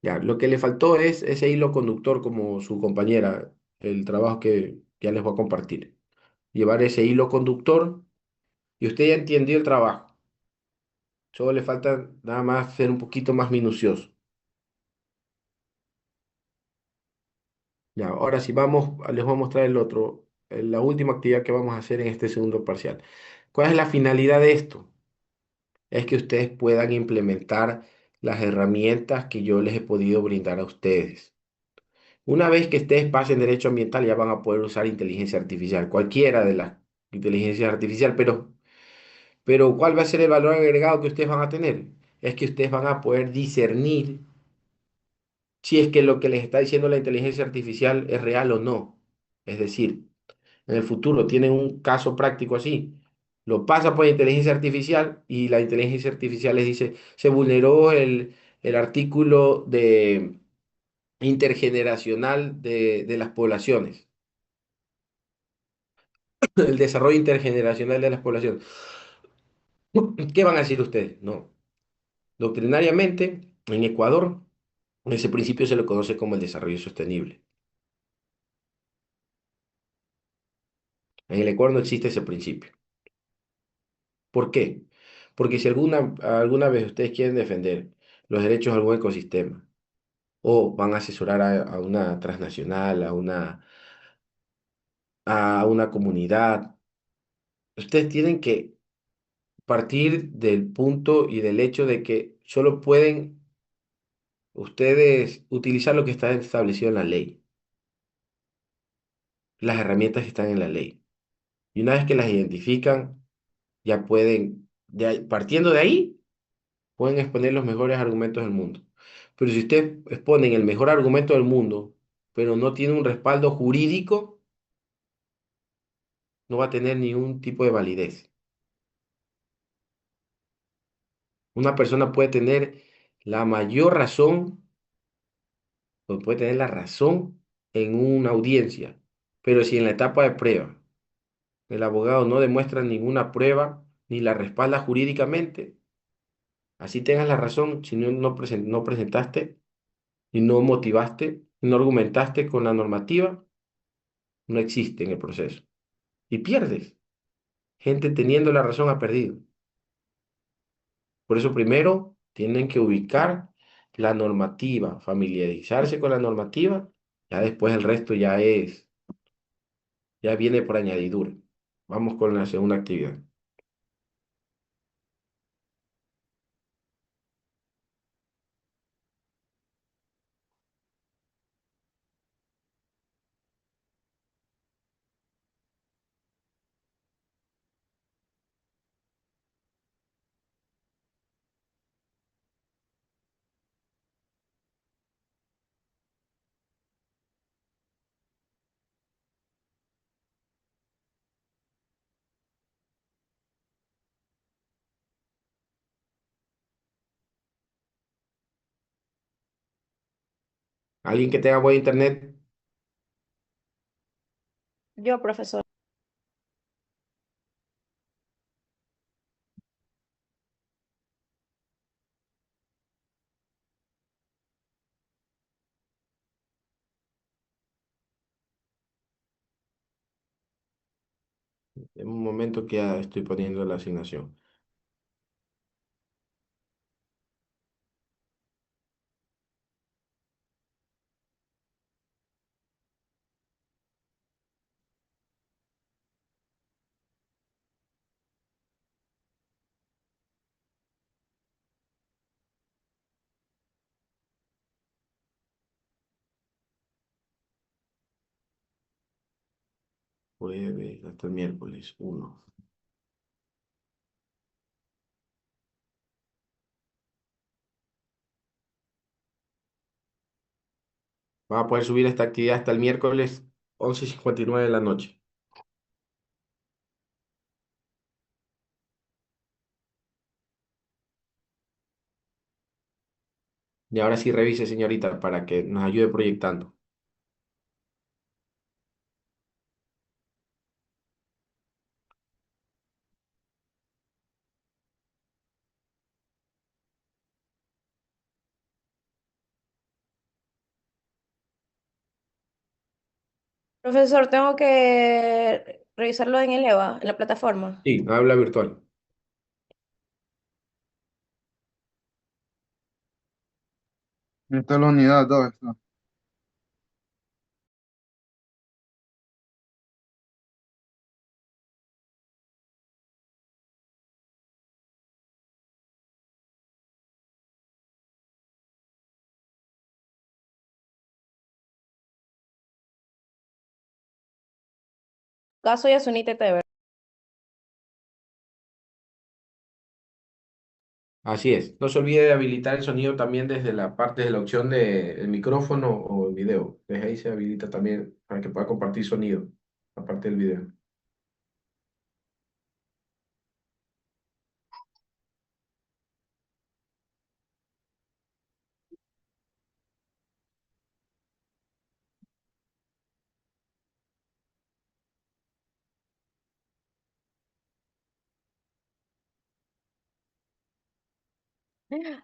Ya, lo que le faltó es ese hilo conductor como su compañera, el trabajo que ya les voy a compartir. Llevar ese hilo conductor y usted ya entendió el trabajo. Solo le falta nada más ser un poquito más minucioso. Ya, ahora sí vamos, les voy a mostrar el otro, la última actividad que vamos a hacer en este segundo parcial. ¿Cuál es la finalidad de esto? Es que ustedes puedan implementar las herramientas que yo les he podido brindar a ustedes. Una vez que ustedes pasen derecho ambiental, ya van a poder usar inteligencia artificial, cualquiera de las inteligencias artificiales, pero ¿cuál va a ser el valor agregado que ustedes van a tener? Es que ustedes van a poder discernir si es que lo que les está diciendo la inteligencia artificial es real o no. Es decir, en el futuro tienen un caso práctico así, lo pasa por inteligencia artificial y la inteligencia artificial les dice, se vulneró el artículo de intergeneracional de las poblaciones, el desarrollo intergeneracional de las poblaciones. ¿Qué van a decir ustedes? No. Doctrinariamente, en Ecuador, ese principio se lo conoce como el desarrollo sostenible. En el Ecuador no existe ese principio. ¿Por qué? Porque si alguna vez ustedes quieren defender los derechos de algún ecosistema o van a asesorar a una transnacional, a una comunidad, ustedes tienen que partir del punto y del hecho de que solo pueden ustedes utilizar lo que está establecido en la ley, las herramientas que están en la ley. Y una vez que las identifican, ya pueden, partiendo de ahí, pueden exponer los mejores argumentos del mundo. Pero si ustedes exponen el mejor argumento del mundo, pero no tiene un respaldo jurídico, no va a tener ningún tipo de validez. Una persona puede tener la mayor razón, o puede tener la razón en una audiencia, pero si en la etapa de prueba el abogado no demuestra ninguna prueba ni la respalda jurídicamente, así tengas la razón, si no presentaste y no motivaste, y no argumentaste con la normativa, no existe en el proceso. Y pierdes. Gente teniendo la razón ha perdido. Por eso primero tienen que ubicar la normativa, familiarizarse con la normativa, ya después el resto ya viene por añadidura. Vamos con la segunda actividad. Alguien que tenga buen internet, Yo, profesor. en un momento que ya estoy poniendo la asignación. Jueves hasta el miércoles, uno. ¿Va a poder subir esta actividad hasta el miércoles? 11:59 de la noche. Y ahora sí revise, señorita, para que nos ayude proyectando. Profesor, tengo que revisarlo en el EVA, en la plataforma. Sí, habla virtual. Esta es la unidad 2. Está. Caso Yasunite TV. Así es. No se olvide de habilitar el sonido también desde la parte de la opción del micrófono o el video. Desde ahí se habilita también para que pueda compartir sonido, aparte del video.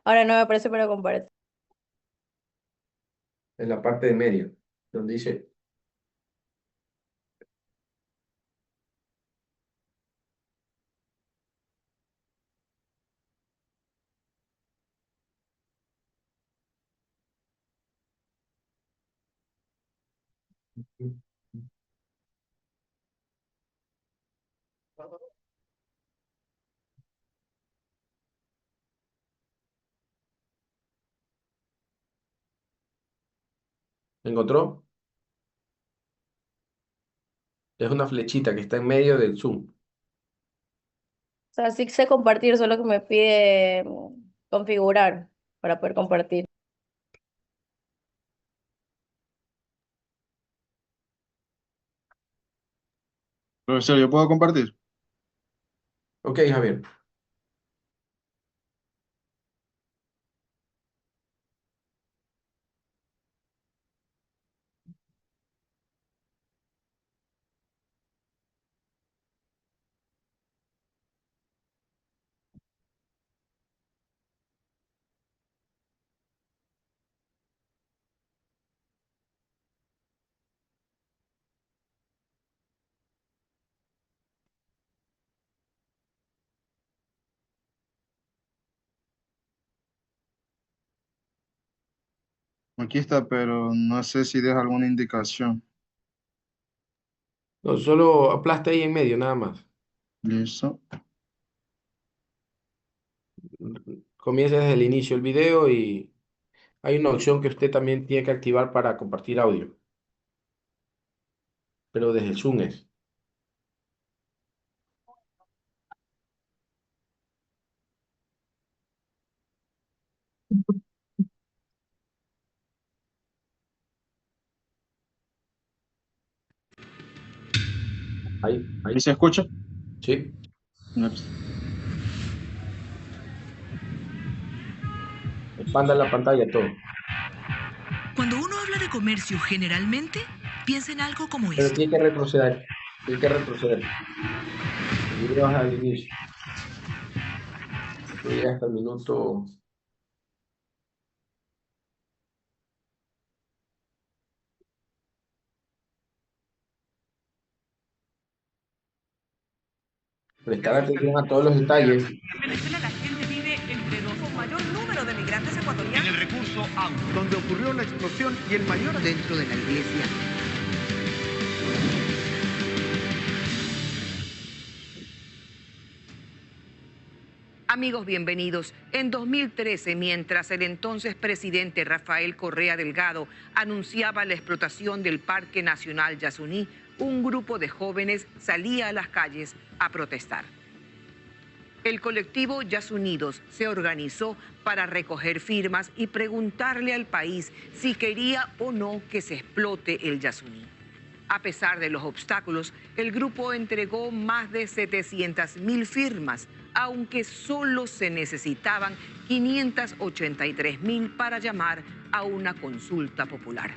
Ahora no me aparece para compartir. En la parte de medio, donde dice, ¿encontró? Es una flechita que está en medio del Zoom. O sea, sí sé compartir, solo que me pide configurar para poder compartir. Profesor, ¿yo puedo compartir? Ok, Javier. Aquí está, pero no sé si deja alguna indicación. No, solo aplasta ahí en medio, nada más. Listo. Comienza desde el inicio del video y hay una opción que usted también tiene que activar para compartir audio, pero desde el Zoom es. ¿Ahí Ahí, se escucha? sí. Listo. Expanda la pantalla todo. Cuando uno habla de comercio, generalmente piensa en algo como Pero esto. tiene que retroceder. Tiene que retroceder. El video es al inicio. Esto llega hasta el minuto. Prestar atención a todos los detalles. En Venezuela la gente vive entre dos o mayor número de migrantes ecuatorianos. En el recurso agua, donde ocurrió la explosión y el mayor dentro de la iglesia. Amigos, bienvenidos. En 2013, mientras el entonces presidente Rafael Correa Delgado anunciaba la explotación del Parque Nacional Yasuní, un grupo de jóvenes salía a las calles a protestar. El colectivo Yasunidos se organizó para recoger firmas y preguntarle al país si quería o no que se explote el Yasuní. A pesar de los obstáculos, el grupo entregó más de 700.000 firmas, aunque solo se necesitaban 583.000 para llamar a una consulta popular.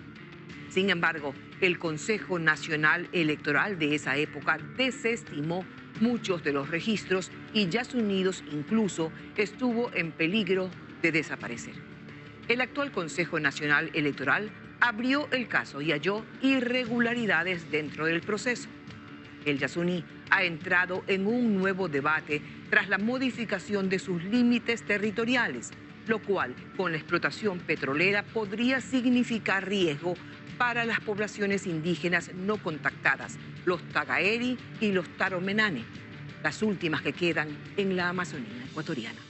Sin embargo, el Consejo Nacional Electoral de esa época desestimó muchos de los registros y Yasuní incluso estuvo en peligro de desaparecer. El actual Consejo Nacional Electoral abrió el caso y halló irregularidades dentro del proceso. El Yasuní ha entrado en un nuevo debate tras la modificación de sus límites territoriales, lo cual, con la explotación petrolera, podría significar riesgo para las poblaciones indígenas no contactadas, los Tagaeri y los Taromenane, las últimas que quedan en la Amazonía ecuatoriana.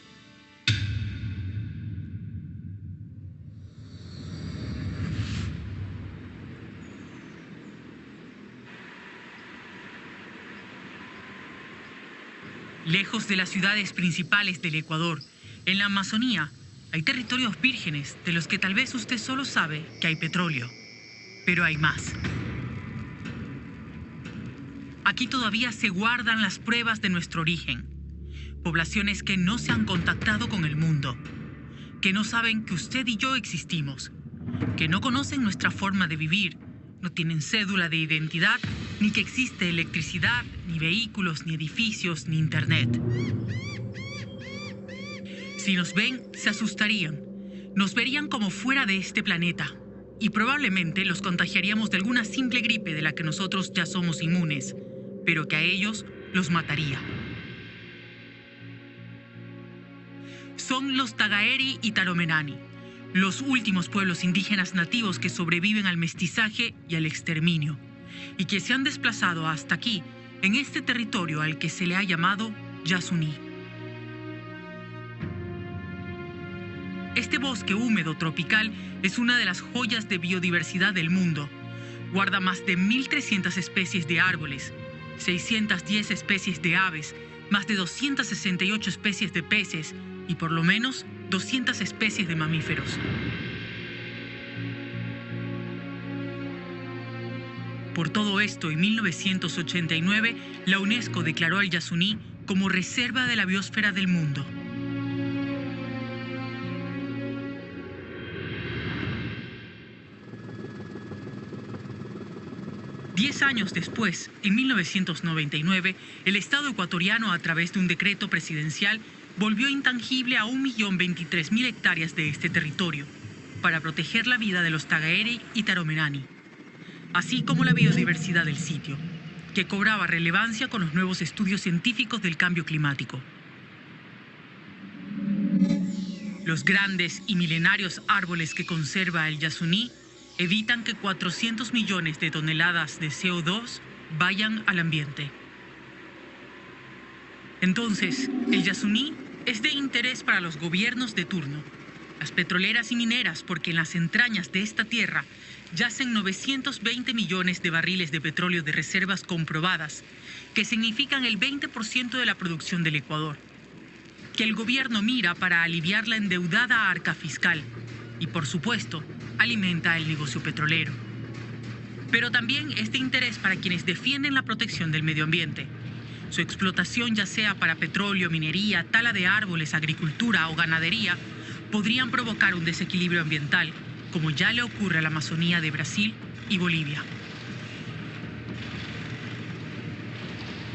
Lejos de las ciudades principales del Ecuador, en la Amazonía, hay territorios vírgenes de los que tal vez usted solo sabe que hay petróleo. Pero hay más. Aquí todavía se guardan las pruebas de nuestro origen. Poblaciones que no se han contactado con el mundo, que no saben que usted y yo existimos, que no conocen nuestra forma de vivir, no tienen cédula de identidad, ni que existe electricidad, ni vehículos, ni edificios, ni internet. Si nos ven, se asustarían. Nos verían como fuera de este planeta. Y probablemente los contagiaríamos de alguna simple gripe de la que nosotros ya somos inmunes, pero que a ellos los mataría. Son los Tagaeri y Taromenani, los últimos pueblos indígenas nativos que sobreviven al mestizaje y al exterminio, y que se han desplazado hasta aquí, en este territorio al que se le ha llamado Yasuní. Este bosque húmedo tropical es una de las joyas de biodiversidad del mundo. Guarda más de 1.300 especies de árboles, 610 especies de aves, más de 268 especies de peces y por lo menos 200 especies de mamíferos. Por todo esto, en 1989, la UNESCO declaró al Yasuní como Reserva de la Biosfera del Mundo. Diez años después, en 1999, el Estado ecuatoriano, a través de un decreto presidencial, volvió intangible a 1.023.000 hectáreas de este territorio para proteger la vida de los Tagaeri y Taromenani, así como la biodiversidad del sitio, que cobraba relevancia con los nuevos estudios científicos del cambio climático. Los grandes y milenarios árboles que conserva el Yasuní evitan que 400 millones de toneladas de CO2 vayan al ambiente. Entonces, el Yasuní es de interés para los gobiernos de turno, las petroleras y mineras, porque en las entrañas de esta tierra yacen 920 millones de barriles de petróleo de reservas comprobadas, que significan el 20% de la producción del Ecuador, que el gobierno mira para aliviar la endeudada arca fiscal y, por supuesto, alimenta el negocio petrolero. Pero también es de interés para quienes defienden la protección del medio ambiente. Su explotación, ya sea para petróleo, minería, tala de árboles, agricultura o ganadería, podrían provocar un desequilibrio ambiental, como ya le ocurre a la Amazonía de Brasil y Bolivia.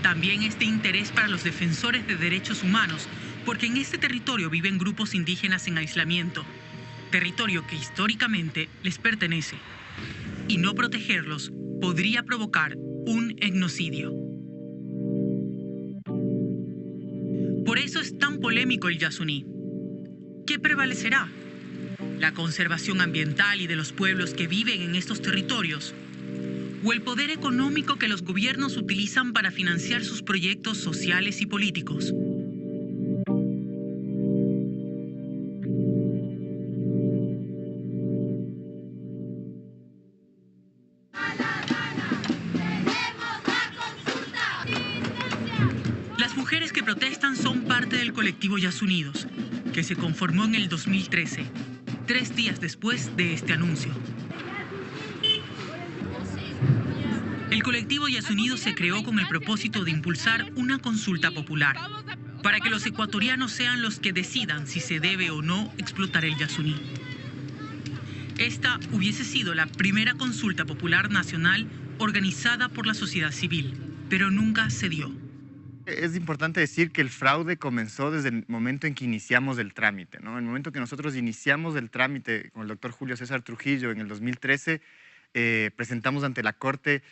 También es de interés para los defensores de derechos humanos, porque en este territorio viven grupos indígenas en aislamiento, territorio que históricamente les pertenece, y no protegerlos podría provocar un etnocidio. Por eso es tan polémico el Yasuní. ¿Qué prevalecerá? ¿La conservación ambiental y de los pueblos que viven en estos territorios? ¿O el poder económico que los gobiernos utilizan para financiar sus proyectos sociales y políticos? Las mujeres que protestan son parte del colectivo Yasunidos, que se conformó en el 2013, 3 días después de este anuncio. El colectivo Yasunido se creó con el propósito de impulsar una consulta popular para que los ecuatorianos sean los que decidan si se debe o no explotar el Yasuní. Esta hubiese sido la primera consulta popular nacional organizada por la sociedad civil, pero nunca se dio. Es importante decir que el fraude comenzó desde el momento en que iniciamos el trámite, ¿no? En el momento que nosotros iniciamos el trámite con el doctor Julio César Trujillo en el 2013, presentamos ante la Corte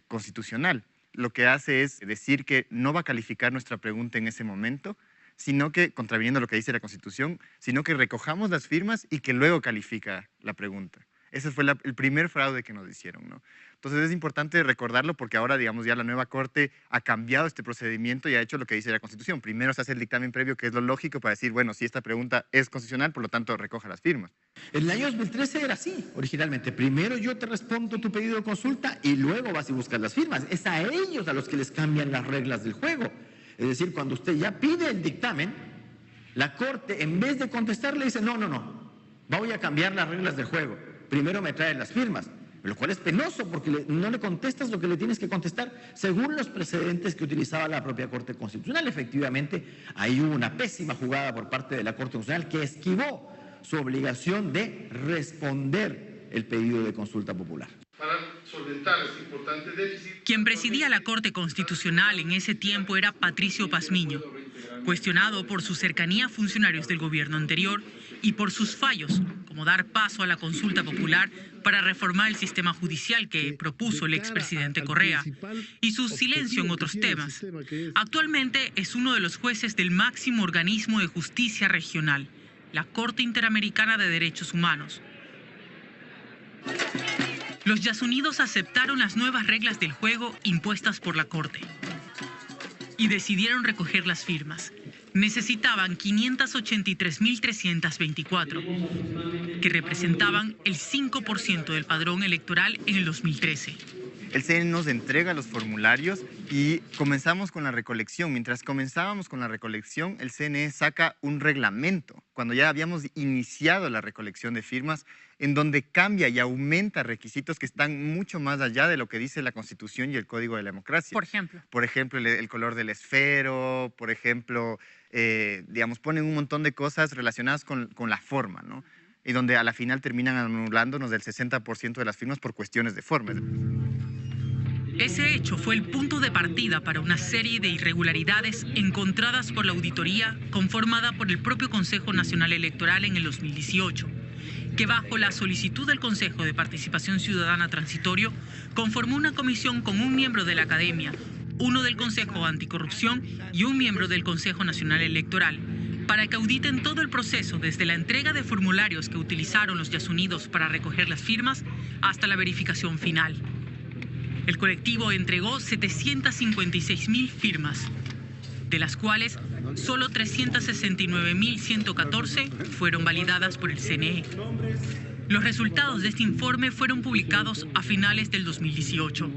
Constitucional. Lo que hace es decir que no va a calificar nuestra pregunta en ese momento, sino que, contraviniendo lo que dice la Constitución, sino que recojamos las firmas y que luego califica la pregunta. Ese fue el primer fraude que nos hicieron, ¿no? Entonces es importante recordarlo porque ahora, digamos, ya la nueva Corte ha cambiado este procedimiento y ha hecho lo que dice la Constitución. Primero se hace el dictamen previo, que es lo lógico para decir, bueno, si esta pregunta es constitucional, por lo tanto, recoja las firmas. En el año 2013 era así, originalmente. Primero yo te respondo tu pedido de consulta y luego vas y buscas las firmas. Es a ellos a los que les cambian las reglas del juego. Es decir, cuando usted ya pide el dictamen, la Corte, en vez de contestar, le dice, no, voy a cambiar las reglas del juego. Primero me trae las firmas, lo cual es penoso porque no le contestas lo que le tienes que contestar según los precedentes que utilizaba la propia Corte Constitucional. Efectivamente, ahí hubo una pésima jugada por parte de la Corte Constitucional que esquivó su obligación de responder el pedido de consulta popular. Para solventar este importante déficit. Quien presidía la Corte Constitucional en ese tiempo era Patricio Pazmiño, cuestionado por su cercanía a funcionarios del gobierno anterior y por sus fallos, como dar paso a la consulta popular para reformar el sistema judicial que propuso el expresidente Correa, y su silencio en otros temas. Actualmente es uno de los jueces del máximo organismo de justicia regional, la Corte Interamericana de Derechos Humanos. Los Yasunidos aceptaron las nuevas reglas del juego impuestas por la Corte y decidieron recoger las firmas. Necesitaban 583.324, que representaban el 5% del padrón electoral en el 2013. El CNE nos entrega los formularios y comenzamos con la recolección. Mientras comenzábamos con la recolección, el CNE saca un reglamento, cuando ya habíamos iniciado la recolección de firmas, en donde cambia y aumenta requisitos que están mucho más allá de lo que dice la Constitución y el Código de la Democracia. Por ejemplo, el color del esfero, por ejemplo, digamos, ponen un montón de cosas relacionadas con la forma, ¿no? Y donde a la final terminan anulándonos del 60% de las firmas por cuestiones de forma. Ese hecho fue el punto de partida para una serie de irregularidades encontradas por la auditoría conformada por el propio Consejo Nacional Electoral en el 2018, que bajo la solicitud del Consejo de Participación Ciudadana Transitorio conformó una comisión con un miembro de la Academia, uno del Consejo Anticorrupción y un miembro del Consejo Nacional Electoral, para que auditen todo el proceso desde la entrega de formularios que utilizaron los Yasunidos para recoger las firmas hasta la verificación final. El colectivo entregó 756.000 firmas, de las cuales solo 369.114 fueron validadas por el CNE. Los resultados de este informe fueron publicados a finales del 2018.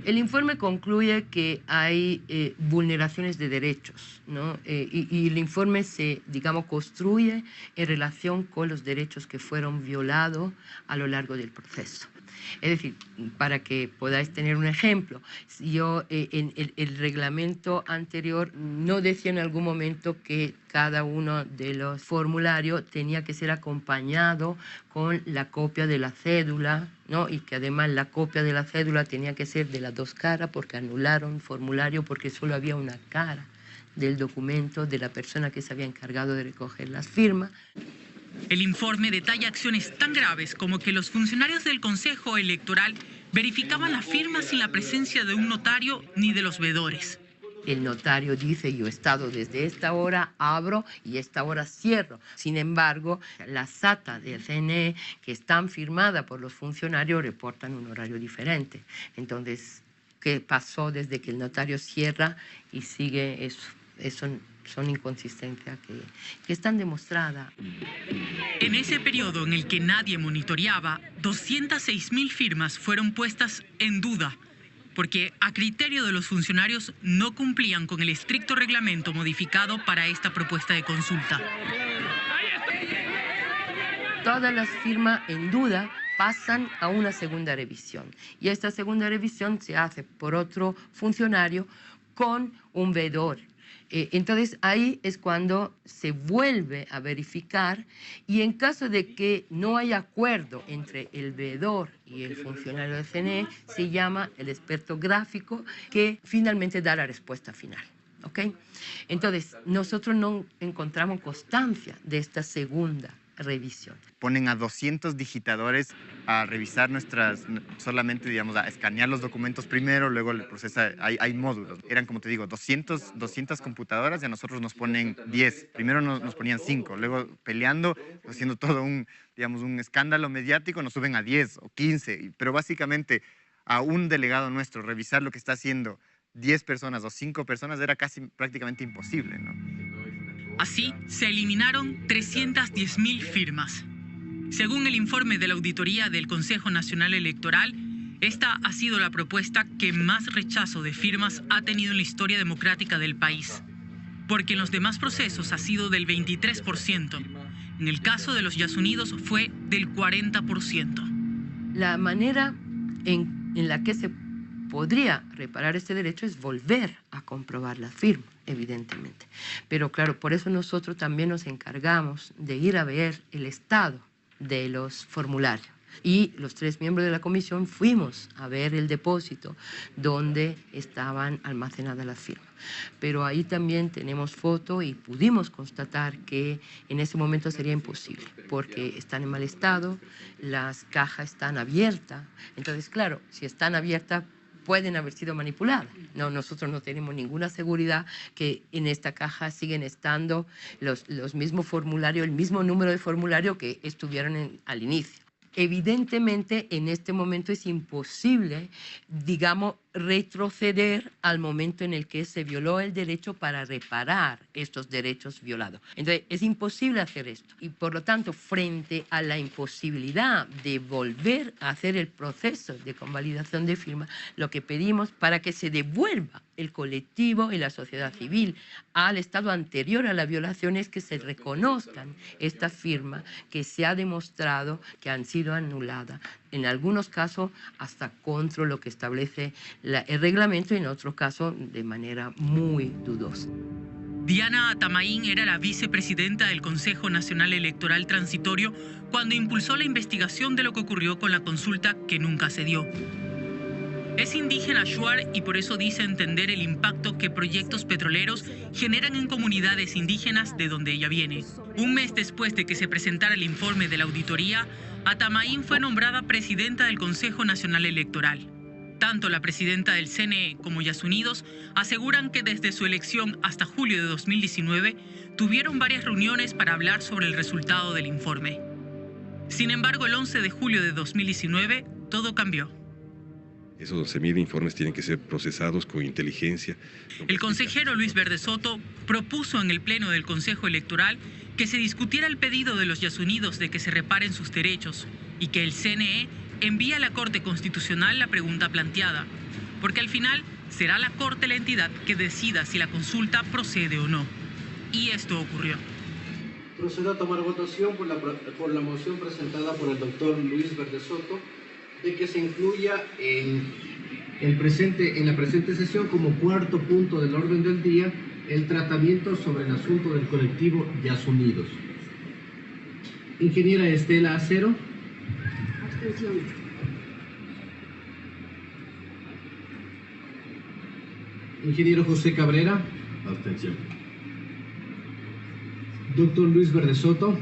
El informe concluye que hay vulneraciones de derechos, ¿no? Y el informe se, digamos, construye en relación con los derechos que fueron violados a lo largo del proceso. Es decir, para que podáis tener un ejemplo, yo en el reglamento anterior no decía en algún momento que cada uno de los formularios tenía que ser acompañado con la copia de la cédula, ¿no? Y que además la copia de la cédula tenía que ser de las dos caras porque anularon el formulario porque solo había una cara del documento de la persona que se había encargado de recoger las firmas. El informe detalla acciones tan graves como que los funcionarios del Consejo Electoral verificaban las firmas sin la presencia de un notario ni de los veedores. El notario dice, yo he estado desde esta hora, abro y esta hora cierro. Sin embargo, las actas del CNE que están firmadas por los funcionarios reportan un horario diferente. Entonces, ¿qué pasó desde que el notario cierra y sigue eso? Son inconsistencias que están demostradas. En ese periodo en el que nadie monitoreaba, 206.000 firmas fueron puestas en duda, porque a criterio de los funcionarios no cumplían con el estricto reglamento modificado para esta propuesta de consulta. Todas las firmas en duda pasan a una segunda revisión. Y esta segunda revisión se hace por otro funcionario con un veedor. Entonces ahí es cuando se vuelve a verificar, y en caso de que no haya acuerdo entre el veedor y el funcionario del CNE, se llama el experto gráfico, que finalmente da la respuesta final. ¿Okay? Entonces, nosotros no encontramos constancia de esta segunda revisión. Ponen a 200 digitadores a revisar solamente, digamos, a escanear los documentos primero, luego el proceso, hay módulos. Eran, como te digo, 200 computadoras y a nosotros nos ponen 10. Primero nos ponían 5, luego peleando, haciendo todo un escándalo mediático, nos suben a 10 o 15. Pero básicamente a un delegado nuestro revisar lo que está haciendo 10 personas o 5 personas era prácticamente imposible, ¿no? Así, se eliminaron 310.000 firmas. Según el informe de la auditoría del Consejo Nacional Electoral, esta ha sido la propuesta que más rechazo de firmas ha tenido en la historia democrática del país, porque en los demás procesos ha sido del 23%. En el caso de los Yasunidos fue del 40%. La manera en la que se podría reparar este derecho es volver a comprobar la firma, evidentemente. Pero claro, por eso nosotros también nos encargamos de ir a ver el estado de los formularios. Y los 3 miembros de la comisión fuimos a ver el depósito donde estaban almacenadas las firmas. Pero ahí también tenemos foto y pudimos constatar que en ese momento sería imposible, porque están en mal estado, las cajas están abiertas. Entonces, claro, si están abiertas, pueden haber sido manipuladas. No, nosotros no tenemos ninguna seguridad que en esta caja siguen estando los mismos formularios, el mismo número de formularios que estuvieron al inicio. Evidentemente, en este momento es imposible, digamos, retroceder al momento en el que se violó el derecho para reparar estos derechos violados. Entonces, es imposible hacer esto. Y, por lo tanto, frente a la imposibilidad de volver a hacer el proceso de convalidación de firma, lo que pedimos para que se devuelva el colectivo y la sociedad civil al estado anterior a la violación es que se reconozcan estas firmas que se ha demostrado que han sido anuladas, en algunos casos hasta contra lo que establece el reglamento y en otros casos de manera muy dudosa. Diana Atamaín era la vicepresidenta del Consejo Nacional Electoral Transitorio cuando impulsó la investigación de lo que ocurrió con la consulta que nunca se dio. Es indígena shuar y por eso dice entender el impacto que proyectos petroleros generan en comunidades indígenas de donde ella viene. Un mes después de que se presentara el informe de la auditoría, Atamaín fue nombrada presidenta del Consejo Nacional Electoral. Tanto la presidenta del CNE como Yasunidos aseguran que desde su elección hasta julio de 2019 tuvieron varias reuniones para hablar sobre el resultado del informe. Sin embargo, el 11 de julio de 2019 todo cambió. Esos semi-informes tienen que ser procesados con inteligencia. El consejero Luis Verde Soto propuso en el Pleno del Consejo Electoral que se discutiera el pedido de los Yasunidos de que se reparen sus derechos y que el CNE envíe a la Corte Constitucional la pregunta planteada, porque al final será la Corte la entidad que decida si la consulta procede o no. Y esto ocurrió. Procedo a tomar votación por la moción presentada por el doctor Luis Verde Soto de que se incluya en la presente sesión como cuarto punto del orden del día el tratamiento sobre el asunto del colectivo Yasunidos. Ingeniera Estela Acero. Abstención. Ingeniero José Cabrera. Abstención. Doctor Luis Verde Soto.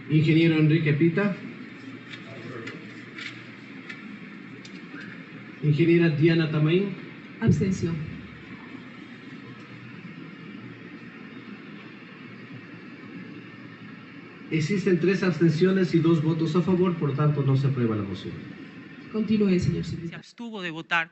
Ingeniero Enrique Pita. Ingeniera Diana Atamaín. Abstención. Existen 3 abstenciones y 2 votos a favor, por tanto no se aprueba la moción. Continúe, señor secretario. Se abstuvo de votar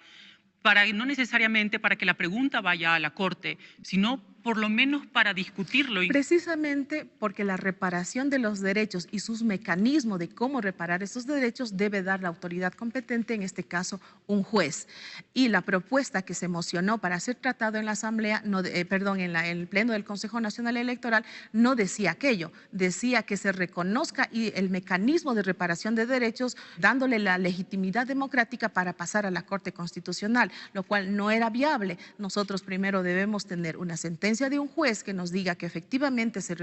no necesariamente para que la pregunta vaya a la Corte, sino por lo menos para discutirlo. Precisamente porque la reparación de los derechos y sus mecanismos de cómo reparar esos derechos debe dar la autoridad competente, en este caso un juez. Y la propuesta que se mocionó para ser tratado en la Asamblea, en el Pleno del Consejo Nacional Electoral, no decía aquello, decía que se reconozca el mecanismo de reparación de derechos, dándole la legitimidad democrática para pasar a la Corte Constitucional, lo cual no era viable. Nosotros primero debemos tener una sentencia de un juez que nos diga que efectivamente se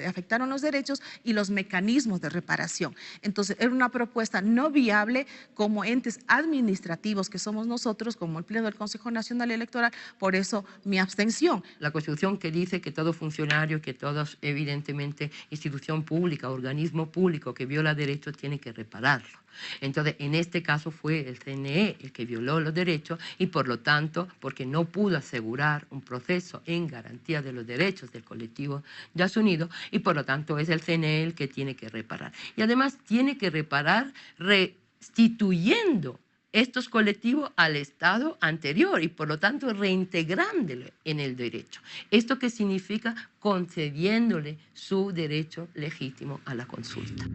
afectaron los derechos y los mecanismos de reparación. Entonces, era una propuesta no viable como entes administrativos que somos nosotros, como el Pleno del Consejo Nacional Electoral, por eso mi abstención. La Constitución que dice que todo funcionario, que todos, evidentemente, institución pública, organismo público que viola derechos tiene que repararlo. Entonces, en este caso fue el CNE el que violó los derechos y, por lo tanto, porque no pudo asegurar un proceso en garantía de los derechos del colectivo Yasunido, y por lo tanto es el CNE el que tiene que reparar. Y además tiene que reparar restituyendo estos colectivos al estado anterior y por lo tanto reintegrándole en el derecho. ¿Esto qué significa? Concediéndole su derecho legítimo a la consulta.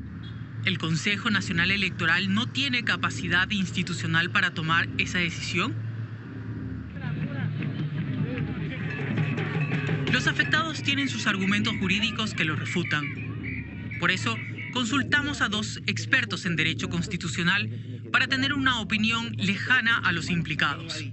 ¿El Consejo Nacional Electoral no tiene capacidad institucional para tomar esa decisión? Los afectados tienen sus argumentos jurídicos que lo refutan. Por eso, consultamos a 2 expertos en derecho constitucional para tener una opinión lejana a los implicados.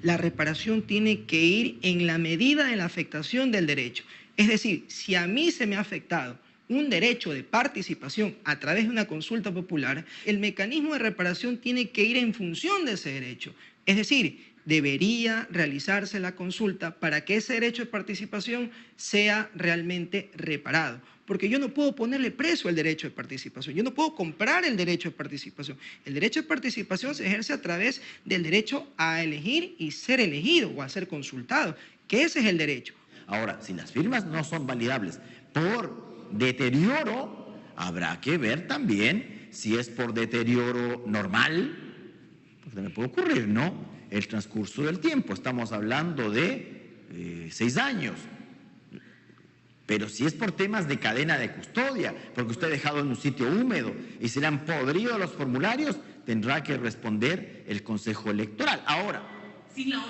La reparación tiene que ir en la medida de la afectación del derecho. Es decir, si a mí se me ha afectado un derecho de participación a través de una consulta popular, el mecanismo de reparación tiene que ir en función de ese derecho. Es decir, debería realizarse la consulta para que ese derecho de participación sea realmente reparado. Porque yo no puedo ponerle precio al derecho de participación, yo no puedo comprar el derecho de participación. El derecho de participación se ejerce a través del derecho a elegir y ser elegido o a ser consultado, que ese es el derecho. Ahora, si las firmas no son validables por deterioro, habrá que ver también si es por deterioro normal, porque me puede ocurrir, ¿no? El transcurso del tiempo, estamos hablando de 6 años. Pero si es por temas de cadena de custodia, porque usted ha dejado en un sitio húmedo y se le han podrido los formularios, tendrá que responder el Consejo Electoral. Ahora,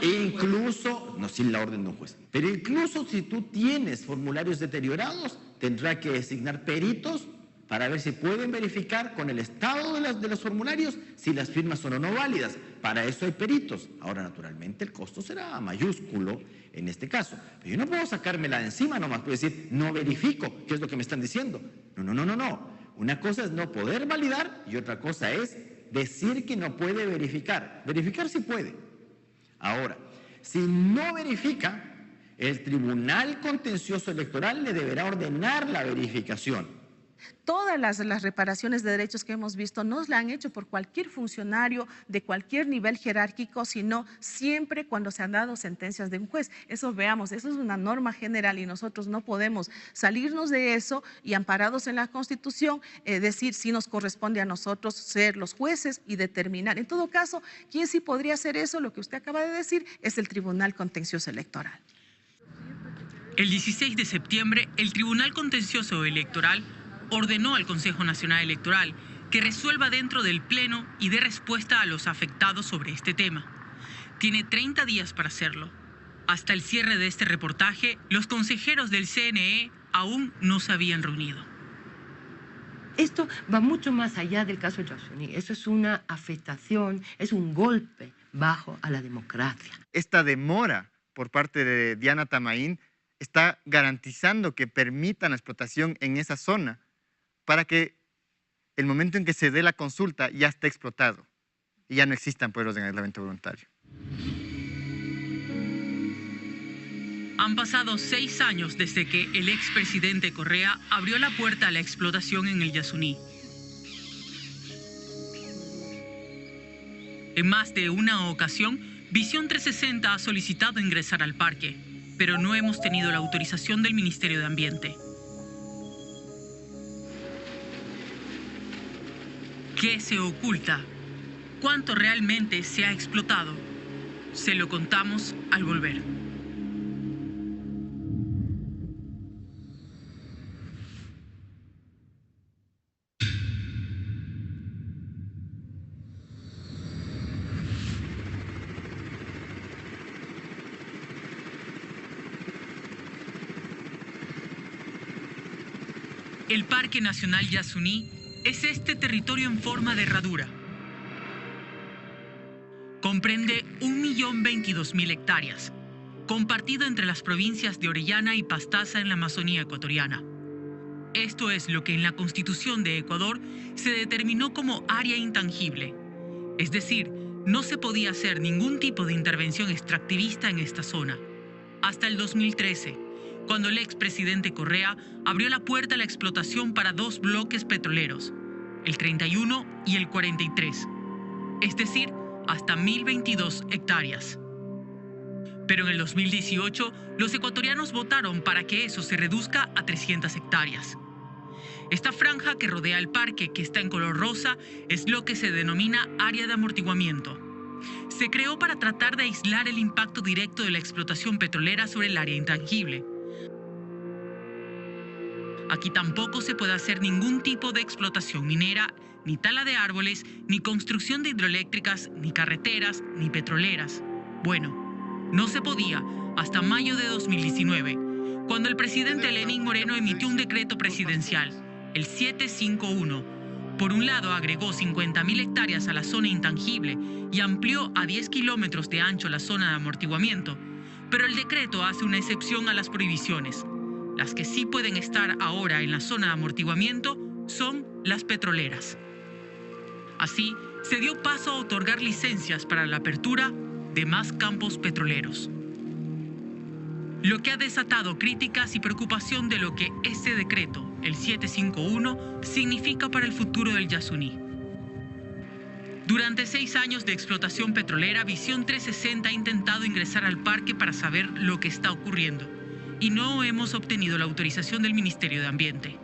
incluso, no sin la orden de un juez, pero incluso si tú tienes formularios deteriorados, tendrá que designar peritos para ver si pueden verificar con el estado de los formularios si las firmas son o no válidas. Para eso hay peritos. Ahora, naturalmente, el costo será mayúsculo en este caso. Pero yo no puedo sacármela de encima nomás, puedo decir, no verifico, ¿qué es lo que me están diciendo? No. Una cosa es no poder validar y otra cosa es decir que no puede verificar. Verificar sí puede. Ahora, si no verifica, el Tribunal Contencioso Electoral le deberá ordenar la verificación. Todas las reparaciones de derechos que hemos visto no la han hecho por cualquier funcionario de cualquier nivel jerárquico, sino siempre cuando se han dado sentencias de un juez. Eso veamos, eso es una norma general y nosotros no podemos salirnos de eso y, amparados en la Constitución, decir si nos corresponde a nosotros ser los jueces y determinar. En todo caso, ¿quién sí podría hacer eso? Lo que usted acaba de decir es el Tribunal Contencioso Electoral. El 16 de septiembre, el Tribunal Contencioso Electoral ordenó al Consejo Nacional Electoral que resuelva dentro del Pleno y dé respuesta a los afectados sobre este tema. Tiene 30 días para hacerlo. Hasta el cierre de este reportaje, los consejeros del CNE aún no se habían reunido. Esto va mucho más allá del caso Yasuni. Eso es una afectación, es un golpe bajo a la democracia. Esta demora por parte de Diana Tamaín está garantizando que permitan la explotación en esa zona para que el momento en que se dé la consulta ya esté explotado y ya no existan pueblos en aislamiento voluntario. Han pasado 6 años desde que el expresidente Correa abrió la puerta a la explotación en el Yasuní. En más de una ocasión, Visión 360 ha solicitado ingresar al parque, pero no hemos tenido la autorización del Ministerio de Ambiente. ¿Qué se oculta? ¿Cuánto realmente se ha explotado? Se lo contamos al volver. El Parque Nacional Yasuní es este territorio en forma de herradura. Comprende 1.022.000 hectáreas, compartido entre las provincias de Orellana y Pastaza en la Amazonía ecuatoriana. Esto es lo que en la Constitución de Ecuador se determinó como área intangible. Es decir, no se podía hacer ningún tipo de intervención extractivista en esta zona. Hasta el 2013, cuando el expresidente Correa abrió la puerta a la explotación para 2 bloques petroleros, el 31 y el 43, es decir, hasta 1.022 hectáreas. Pero en el 2018, los ecuatorianos votaron para que eso se reduzca a 300 hectáreas. Esta franja que rodea el parque, que está en color rosa, es lo que se denomina área de amortiguamiento. Se creó para tratar de aislar el impacto directo de la explotación petrolera sobre el área intangible. Aquí tampoco se puede hacer ningún tipo de explotación minera, ni tala de árboles, ni construcción de hidroeléctricas, ni carreteras, ni petroleras. Bueno, no se podía hasta mayo de 2019, cuando el presidente Lenín Moreno emitió un decreto presidencial, el 751. Por un lado, agregó 50.000 hectáreas a la zona intangible y amplió a 10 kilómetros de ancho la zona de amortiguamiento, pero el decreto hace una excepción a las prohibiciones. Las que sí pueden estar ahora en la zona de amortiguamiento son las petroleras. Así, se dio paso a otorgar licencias para la apertura de más campos petroleros. Lo que ha desatado críticas y preocupación de lo que este decreto, el 751, significa para el futuro del Yasuní. Durante 6 años de explotación petrolera, Visión 360 ha intentado ingresar al parque para saber lo que está ocurriendo, y no hemos obtenido la autorización del Ministerio de Ambiente.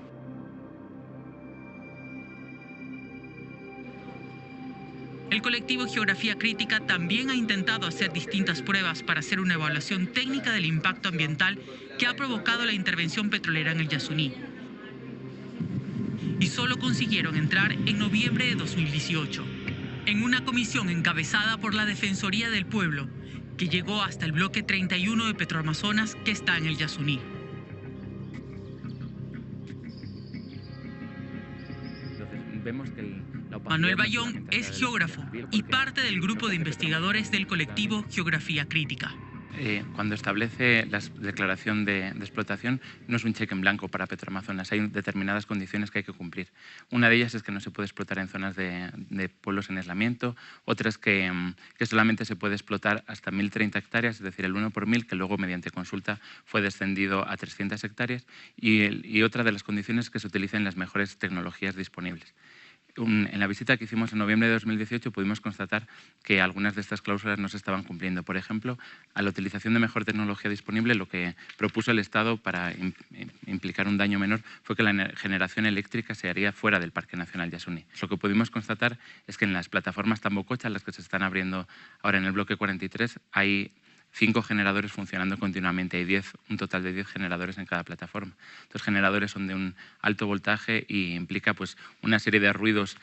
El colectivo Geografía Crítica también ha intentado hacer distintas pruebas para hacer una evaluación técnica del impacto ambiental que ha provocado la intervención petrolera en el Yasuní. Y solo consiguieron entrar en noviembre de 2018, en una comisión encabezada por la Defensoría del Pueblo, que llegó hasta el bloque 31 de Petroamazonas, que está en el Yasuní. Vemos que Manuel Bayón es geógrafo y parte del grupo de investigadores del colectivo Geografía Crítica. Cuando establece la declaración de explotación, no es un cheque en blanco para Petroamazonas, hay determinadas condiciones que hay que cumplir. Una de ellas es que no se puede explotar en zonas de pueblos en aislamiento, otra es que solamente se puede explotar hasta 1.030 hectáreas, es decir, el 1 por 1.000, que luego mediante consulta fue descendido a 300 hectáreas, y otra de las condiciones es que se utilicen las mejores tecnologías disponibles. En la visita que hicimos en noviembre de 2018 pudimos constatar que algunas de estas cláusulas no se estaban cumpliendo. Por ejemplo, a la utilización de mejor tecnología disponible, lo que propuso el Estado para implicar un daño menor fue que la generación eléctrica se haría fuera del Parque Nacional Yasuní. Lo que pudimos constatar es que en las plataformas Tambococha, las que se están abriendo ahora en el bloque 43, hay 5 generadores funcionando continuamente. Hay un total de 10 generadores en cada plataforma. Estos generadores son de un alto voltaje y implica pues, una serie de ruidos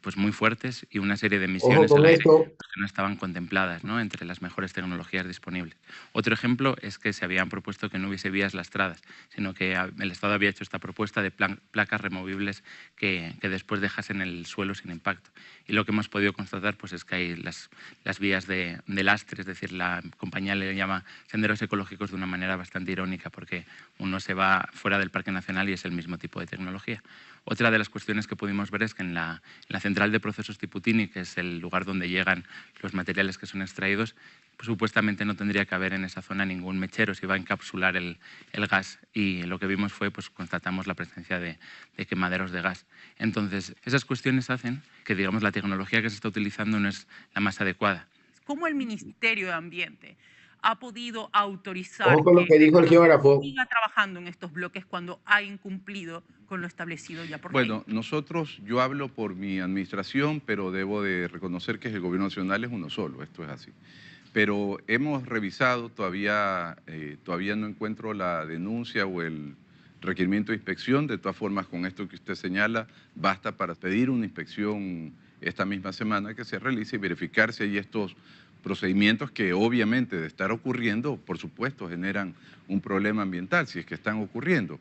pues muy fuertes y una serie de emisiones al aire que no estaban contempladas, ¿no?, entre las mejores tecnologías disponibles. Otro ejemplo es que se habían propuesto que no hubiese vías lastradas, sino que el Estado había hecho esta propuesta de placas removibles que después dejasen el suelo sin impacto. Y lo que hemos podido constatar pues, es que hay las vías de lastre, es decir, la compañía le llama senderos ecológicos de una manera bastante irónica, porque uno se va fuera del Parque Nacional y es el mismo tipo de tecnología. Otra de las cuestiones que pudimos ver es que en la central de procesos Tiputini, que es el lugar donde llegan los materiales que son extraídos, pues, supuestamente no tendría que haber en esa zona ningún mechero, se iba a encapsular el gas, y lo que vimos fue, pues constatamos la presencia de quemaderos de gas. Entonces, esas cuestiones hacen que, digamos, la tecnología que se está utilizando no es la más adecuada. ¿Cómo el Ministerio de Ambiente ha podido autorizar Ojo con lo que dijo el geógrafo. siga trabajando en estos bloques cuando ha incumplido con lo establecido ya por ley? Bueno, yo hablo por mi administración, pero debo de reconocer que el gobierno nacional es uno solo, esto es así. Pero hemos revisado, todavía no encuentro la denuncia o el requerimiento de inspección. De todas formas, con esto que usted señala, basta para pedir una inspección esta misma semana que se realice y verificar si hay estos procedimientos que obviamente de estar ocurriendo, por supuesto, generan un problema ambiental, si es que están ocurriendo.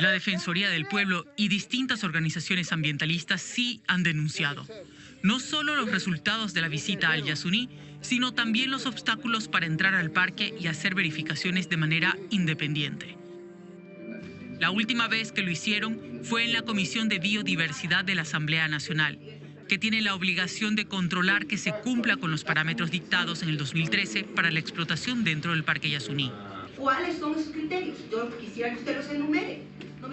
La Defensoría del Pueblo y distintas organizaciones ambientalistas sí han denunciado no solo los resultados de la visita al Yasuní, sino también los obstáculos para entrar al parque y hacer verificaciones de manera independiente. La última vez que lo hicieron fue en la Comisión de Biodiversidad de la Asamblea Nacional, que tiene la obligación de controlar que se cumpla con los parámetros dictados en el 2013 para la explotación dentro del Parque Yasuní. ¿Cuáles son esos criterios? Yo quisiera que usted los enumere.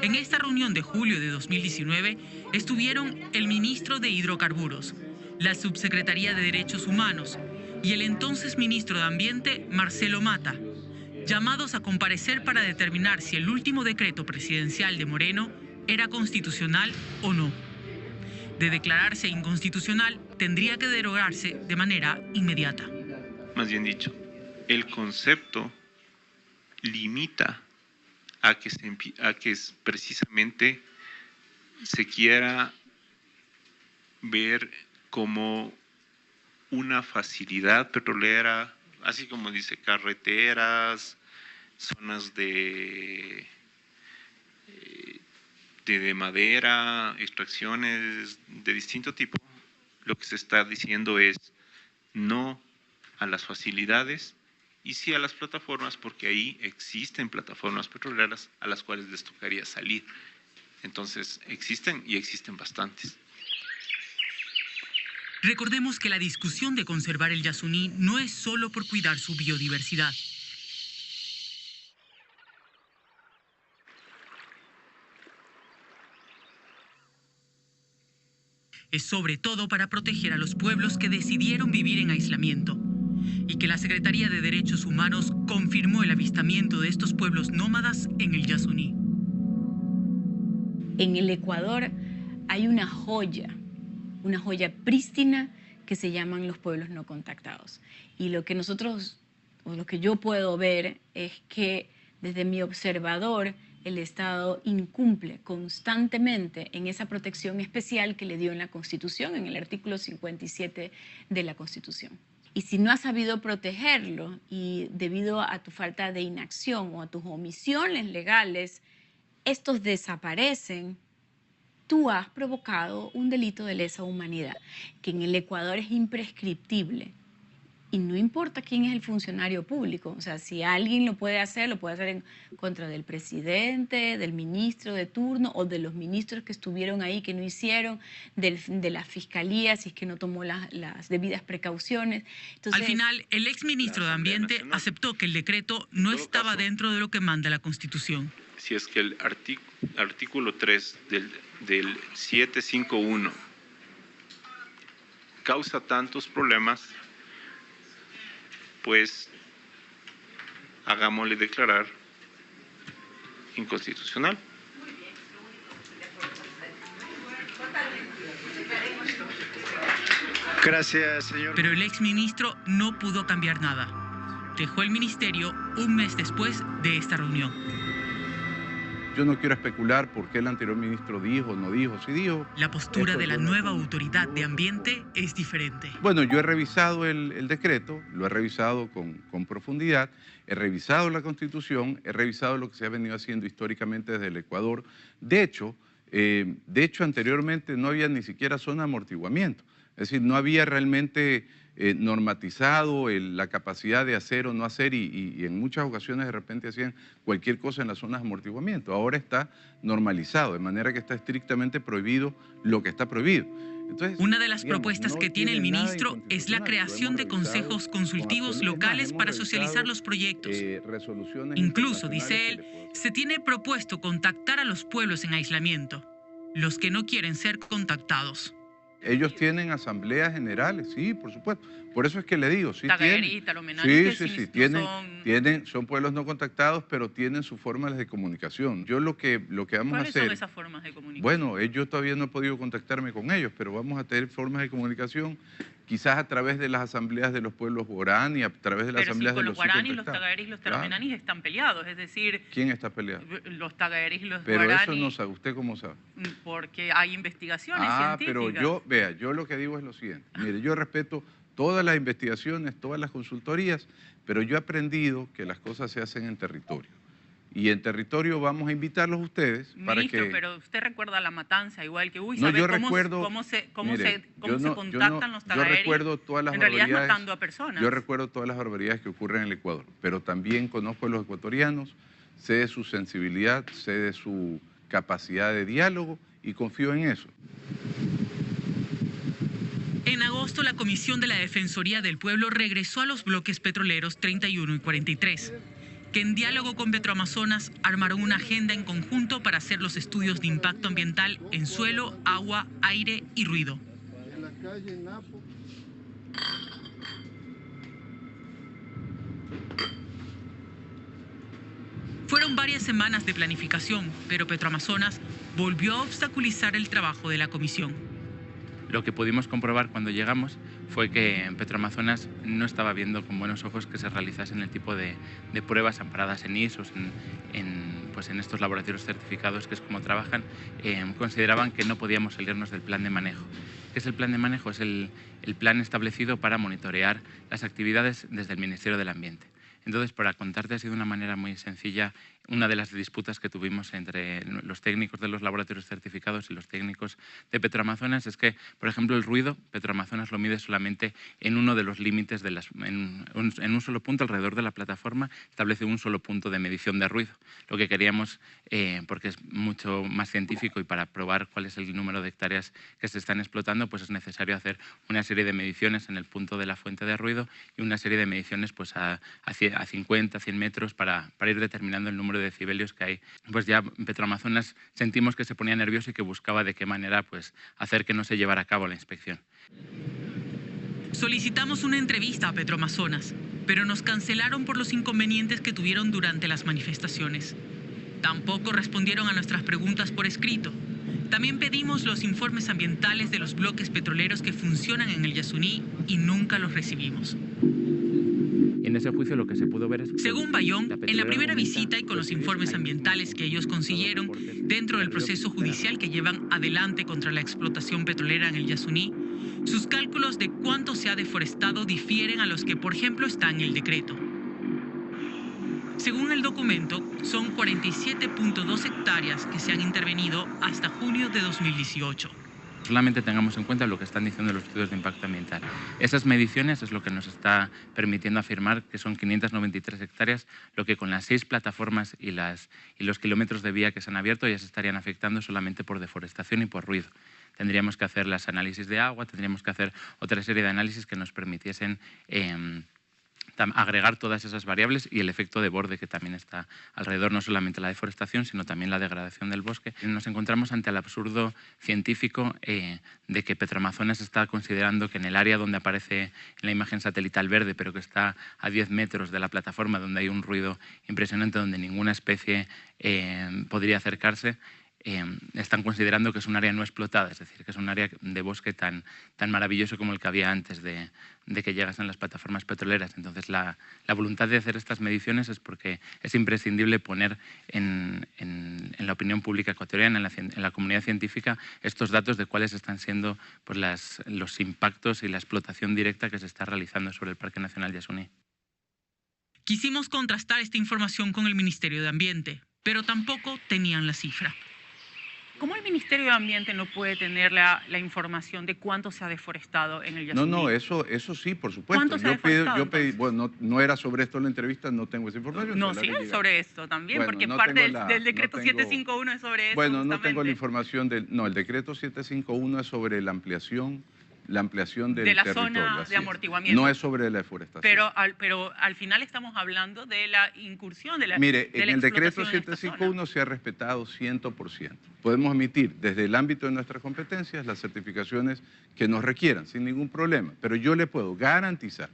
En esta reunión de julio de 2019 estuvieron el ministro de Hidrocarburos, la Subsecretaría de Derechos Humanos y el entonces ministro de Ambiente, Marcelo Mata, llamados a comparecer para determinar si el último decreto presidencial de Moreno era constitucional o no. De declararse inconstitucional, tendría que derogarse de manera inmediata. Más bien dicho, el concepto limita a que precisamente se quiera ver como una facilidad petrolera, así como dice, carreteras, zonas de madera, extracciones de distinto tipo. Lo que se está diciendo es no a las facilidades y sí a las plataformas, porque ahí existen plataformas petroleras a las cuales les tocaría salir. Entonces existen y existen bastantes. Recordemos que la discusión de conservar el Yasuní no es solo por cuidar su biodiversidad. Es sobre todo para proteger a los pueblos que decidieron vivir en aislamiento y que la Secretaría de Derechos Humanos confirmó el avistamiento de estos pueblos nómadas en el Yasuní. En el Ecuador hay una joya prístina que se llaman los pueblos no contactados. Y lo que lo que yo puedo ver es que desde mi observador el Estado incumple constantemente en esa protección especial que le dio en la Constitución, en el artículo 57 de la Constitución. Y si no has sabido protegerlo y debido a tu falta de inacción o a tus omisiones legales, estos desaparecen, tú has provocado un delito de lesa humanidad, que en el Ecuador es imprescriptible. Y no importa quién es el funcionario público, o sea, si alguien lo puede hacer en contra del presidente, del ministro de turno o de los ministros que estuvieron ahí que no hicieron, de la fiscalía si es que no tomó las debidas precauciones. Entonces, al final, el exministro de Ambiente aceptó que el decreto no estaba dentro de lo que manda la Constitución. Si es que el artículo 3 del 751 causa tantos problemas, pues hagámosle declarar inconstitucional. Gracias, señor. Pero el exministro no pudo cambiar nada. Dejó el ministerio un mes después de esta reunión. Yo no quiero especular por qué el anterior ministro dijo, no dijo, sí dijo. La postura de la nueva autoridad de ambiente es diferente. Bueno, yo he revisado el decreto, lo he revisado con profundidad, he revisado la Constitución, he revisado lo que se ha venido haciendo históricamente desde el Ecuador. De hecho, anteriormente no había ni siquiera zona de amortiguamiento. Es decir, no había realmente normatizado la capacidad de hacer o no hacer y en muchas ocasiones de repente hacían cualquier cosa en las zonas de amortiguamiento. Ahora está normalizado, de manera que está estrictamente prohibido lo que está prohibido. Entonces, una de las propuestas que tiene el ministro es la creación de consejos consultivos locales para socializar los proyectos. Incluso, dice él, se tiene propuesto contactar a los pueblos en aislamiento, los que no quieren ser contactados. Ellos tienen asambleas generales, sí, por supuesto. Por eso es que le digo, sí son pueblos no contactados, pero tienen sus formas de comunicación. Yo lo que vamos a hacer... ¿Cuáles son esas formas de comunicación? Bueno, yo todavía no he podido contactarme con ellos, pero vamos a tener formas de comunicación, quizás a través de las asambleas de los pueblos guaraní, a través de las asambleas de los guaraní, los tagareris y los taromenanis están peleados, es decir... ¿Quién está peleado? Los tagareris y los pero guaraní. Pero eso no sabe, ¿usted cómo sabe? Porque hay investigaciones científicas. Pero yo lo que digo es lo siguiente. Mire, yo respeto todas las investigaciones, todas las consultorías, pero yo he aprendido que las cosas se hacen en territorio. Y en territorio vamos a invitarlos a ustedes para Ministro, que... pero usted recuerda la matanza, igual que No, ¿sabe yo cómo, recuerdo... cómo se yo contactan los Yo tagareris? recuerdo todas las En realidad barbaridades... matando a personas. Yo recuerdo todas las barbaridades que ocurren en el Ecuador, pero también conozco a los ecuatorianos, sé de su sensibilidad, sé de su capacidad de diálogo y confío en eso. En agosto, la Comisión de la Defensoría del Pueblo regresó a los bloques petroleros 31 y 43, que en diálogo con Petroamazonas armaron una agenda en conjunto para hacer los estudios de impacto ambiental en suelo, agua, aire y ruido. En la calle Napo. Fueron varias semanas de planificación, pero Petroamazonas volvió a obstaculizar el trabajo de la comisión. Lo que pudimos comprobar cuando llegamos fue que Petroamazonas no estaba viendo con buenos ojos que se realizasen el tipo de pruebas amparadas en ISOs, en estos laboratorios certificados, que es como trabajan. Consideraban que no podíamos salirnos del plan de manejo. ¿Qué es el plan de manejo? Es el plan establecido para monitorear las actividades desde el Ministerio del Ambiente. Entonces, para contarte así de una manera muy sencilla, una de las disputas que tuvimos entre los técnicos de los laboratorios certificados y los técnicos de Petroamazonas es que, por ejemplo, el ruido, Petroamazonas lo mide solamente en uno de los límites, en un solo punto alrededor de la plataforma, establece un solo punto de medición de ruido. Lo que queríamos, porque es mucho más científico y para probar cuál es el número de hectáreas que se están explotando, pues es necesario hacer una serie de mediciones en el punto de la fuente de ruido y una serie de mediciones pues a 50, 100 metros para ir determinando el número de decibelios que hay. Pues ya Petroamazonas sentimos que se ponía nervioso y que buscaba de qué manera pues hacer que no se llevara a cabo la inspección. Solicitamos una entrevista a Petroamazonas, pero nos cancelaron por los inconvenientes que tuvieron durante las manifestaciones. Tampoco respondieron a nuestras preguntas por escrito. También pedimos los informes ambientales de los bloques petroleros que funcionan en el Yasuní y nunca los recibimos. En ese juicio lo que se pudo ver es que... Según Bayón, en la primera visita y con los informes ambientales que ellos consiguieron dentro del proceso judicial que llevan adelante contra la explotación petrolera en el Yasuní, sus cálculos de cuánto se ha deforestado difieren a los que, por ejemplo, están en el decreto. Según el documento, son 47.2 hectáreas que se han intervenido hasta junio de 2018. Solamente tengamos en cuenta lo que están diciendo los estudios de impacto ambiental. Esas mediciones es lo que nos está permitiendo afirmar que son 593 hectáreas, lo que con las 6 plataformas y los kilómetros de vía que se han abierto ya se estarían afectando solamente por deforestación y por ruido. Tendríamos que hacer los análisis de agua, tendríamos que hacer otra serie de análisis que nos permitiesen agregar todas esas variables y el efecto de borde que también está alrededor, no solamente la deforestación, sino también la degradación del bosque. Nos encontramos ante el absurdo científico de que Petroamazonas está considerando que en el área donde aparece en la imagen satelital verde, pero que está a 10 metros de la plataforma, donde hay un ruido impresionante, donde ninguna especie podría acercarse, están considerando que es un área no explotada, es decir, que es un área de bosque tan maravilloso como el que había antes de que llegasen las plataformas petroleras. Entonces, la voluntad de hacer estas mediciones es porque es imprescindible poner en la opinión pública ecuatoriana, en la comunidad científica, estos datos de cuáles están siendo pues, los impactos y la explotación directa que se está realizando sobre el Parque Nacional Yasuní. Quisimos contrastar esta información con el Ministerio de Ambiente, pero tampoco tenían la cifra. ¿Cómo el Ministerio de Ambiente no puede tener la información de cuánto se ha deforestado en el Yasuní? No, eso sí, por supuesto. ¿Cuánto se ha deforestado, yo pedí, bueno, no era sobre esto la entrevista, no tengo esa información. No, sí es sobre esto también, Bueno, porque no parte tengo del decreto 751 es sobre eso. Bueno, no tengo justamente. la información del... No, el decreto 751 es sobre la ampliación del de la territorio. zona así de es. amortiguamiento. No es sobre la deforestación. Pero al final estamos hablando de la incursión, de la Mire, de en la el decreto explotación en esta 751 se ha respetado 100%. Podemos emitir desde el ámbito de nuestras competencias las certificaciones que nos requieran, sin ningún problema. Pero yo le puedo garantizar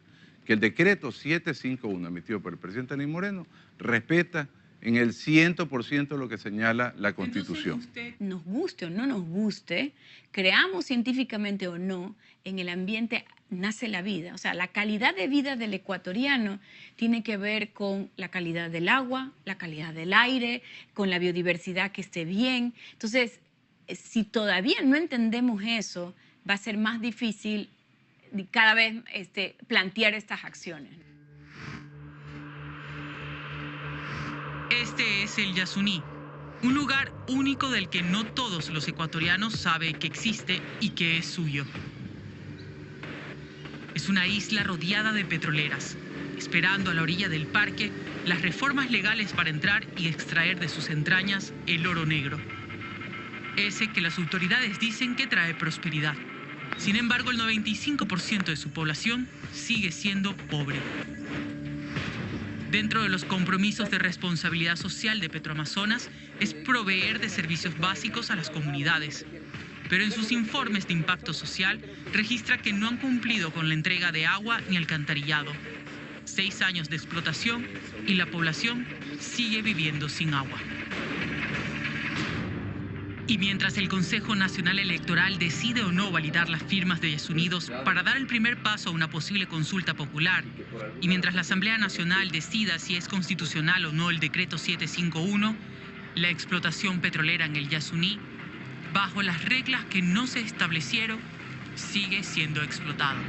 que el decreto 751 emitido por el presidente Lenín Moreno respeta en el 100% lo que señala la Constitución. Entonces, nos guste o no nos guste, creamos científicamente o no, en el ambiente nace la vida. O sea, la calidad de vida del ecuatoriano tiene que ver con la calidad del agua, la calidad del aire, con la biodiversidad que esté bien. Entonces, si todavía no entendemos eso, va a ser más difícil cada vez plantear estas acciones. Este es el Yasuní, un lugar único del que no todos los ecuatorianos saben que existe y que es suyo. Es una isla rodeada de petroleras, esperando a la orilla del parque las reformas legales para entrar y extraer de sus entrañas el oro negro. Ese que las autoridades dicen que trae prosperidad. Sin embargo, el 95% de su población sigue siendo pobre. Dentro de los compromisos de responsabilidad social de Petroamazonas es proveer de servicios básicos a las comunidades. Pero en sus informes de impacto social registra que no han cumplido con la entrega de agua ni alcantarillado. 6 años de explotación y la población sigue viviendo sin agua. Y mientras el Consejo Nacional Electoral decide o no validar las firmas de Yasunidos para dar el primer paso a una posible consulta popular, y mientras la Asamblea Nacional decida si es constitucional o no el decreto 751, la explotación petrolera en el Yasuní, bajo las reglas que no se establecieron, sigue siendo explotado.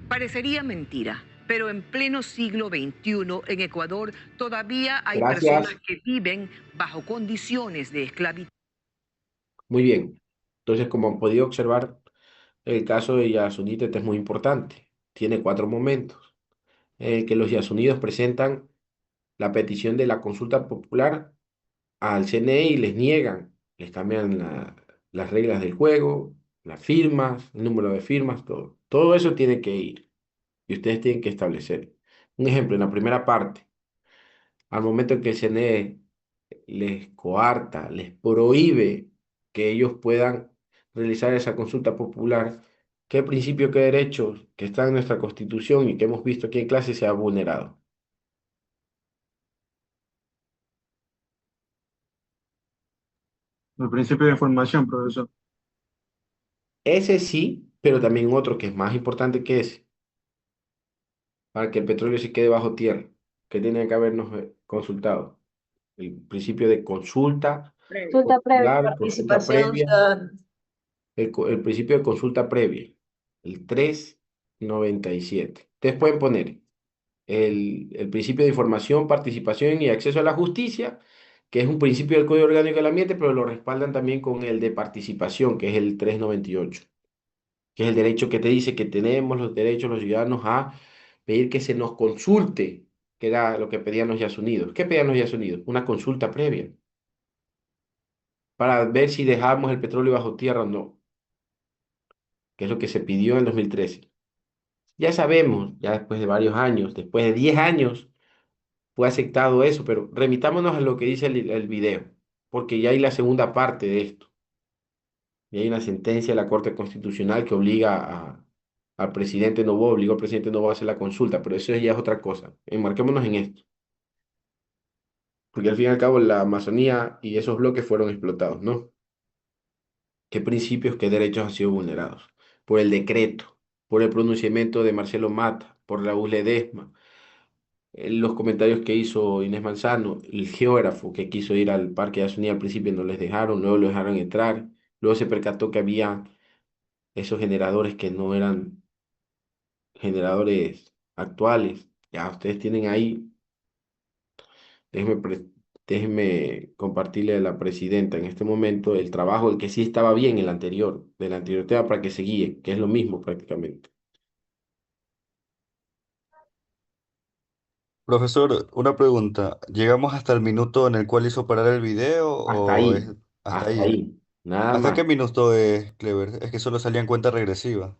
Parecería mentira, pero en pleno siglo XXI en Ecuador todavía hay Gracias. personas que viven bajo condiciones de esclavitud. Muy bien. Entonces, como han podido observar, el caso de Yasunite es muy importante. Tiene 4 momentos en el que los Yasunidos presentan la petición de la consulta popular al CNE y les niegan, les cambian las reglas del juego, las firmas, el número de firmas, todo. Todo eso tiene que ir y ustedes tienen que establecer. Un ejemplo, en la primera parte, al momento en que el CNE les coarta, les prohíbe que ellos puedan realizar esa consulta popular, ¿qué principio, qué derechos que están en nuestra Constitución y que hemos visto aquí en clase se ha vulnerado? El principio de información, profesor. Ese sí, pero también otro que es más importante que ese, para que el petróleo se quede bajo tierra, que tiene que habernos consultado. El principio de consulta Consulta previa, popular, consulta participación previa, ciudadana. el principio de consulta previa, el 397. Ustedes pueden poner el principio de información, participación y acceso a la justicia, que es un principio del Código Orgánico del Ambiente, pero lo respaldan también con el de participación, que es el 398, que es el derecho que te dice que tenemos los derechos los ciudadanos a pedir que se nos consulte, que era lo que pedían los Yasunidos. ¿Qué pedían los Yasunidos? Una consulta previa, para ver si dejamos el petróleo bajo tierra o no, que es lo que se pidió en el 2013. Ya sabemos, ya después de varios años, después de 10 años, fue aceptado eso, pero remitámonos a lo que dice el video, porque ya hay la segunda parte de esto. Y hay una sentencia de la Corte Constitucional que obliga al presidente Noboa, obligó al presidente Noboa a hacer la consulta, pero eso ya es otra cosa. Enmarquémonos en esto, porque al fin y al cabo la Amazonía y esos bloques fueron explotados, ¿no? ¿Qué principios, qué derechos han sido vulnerados? Por el decreto, por el pronunciamiento de Marcelo Mata, por Raúl Ledesma, los comentarios que hizo Inés Manzano, el geógrafo que quiso ir al Parque de Asunía al principio no les dejaron, luego lo dejaron entrar, luego se percató que había esos generadores que no eran generadores actuales. Ya ustedes tienen ahí, déjenme, déjenme compartirle a la presidenta en este momento el trabajo, el que sí estaba bien, el anterior, del anterior tema para que se guíe, que es lo mismo prácticamente. Profesor, una pregunta. ¿Llegamos hasta el minuto en el cual hizo parar el video o es hasta Hasta ahí? ahí, nada ¿Hasta más. qué minuto es, Clever? Es que solo salía en cuenta regresiva.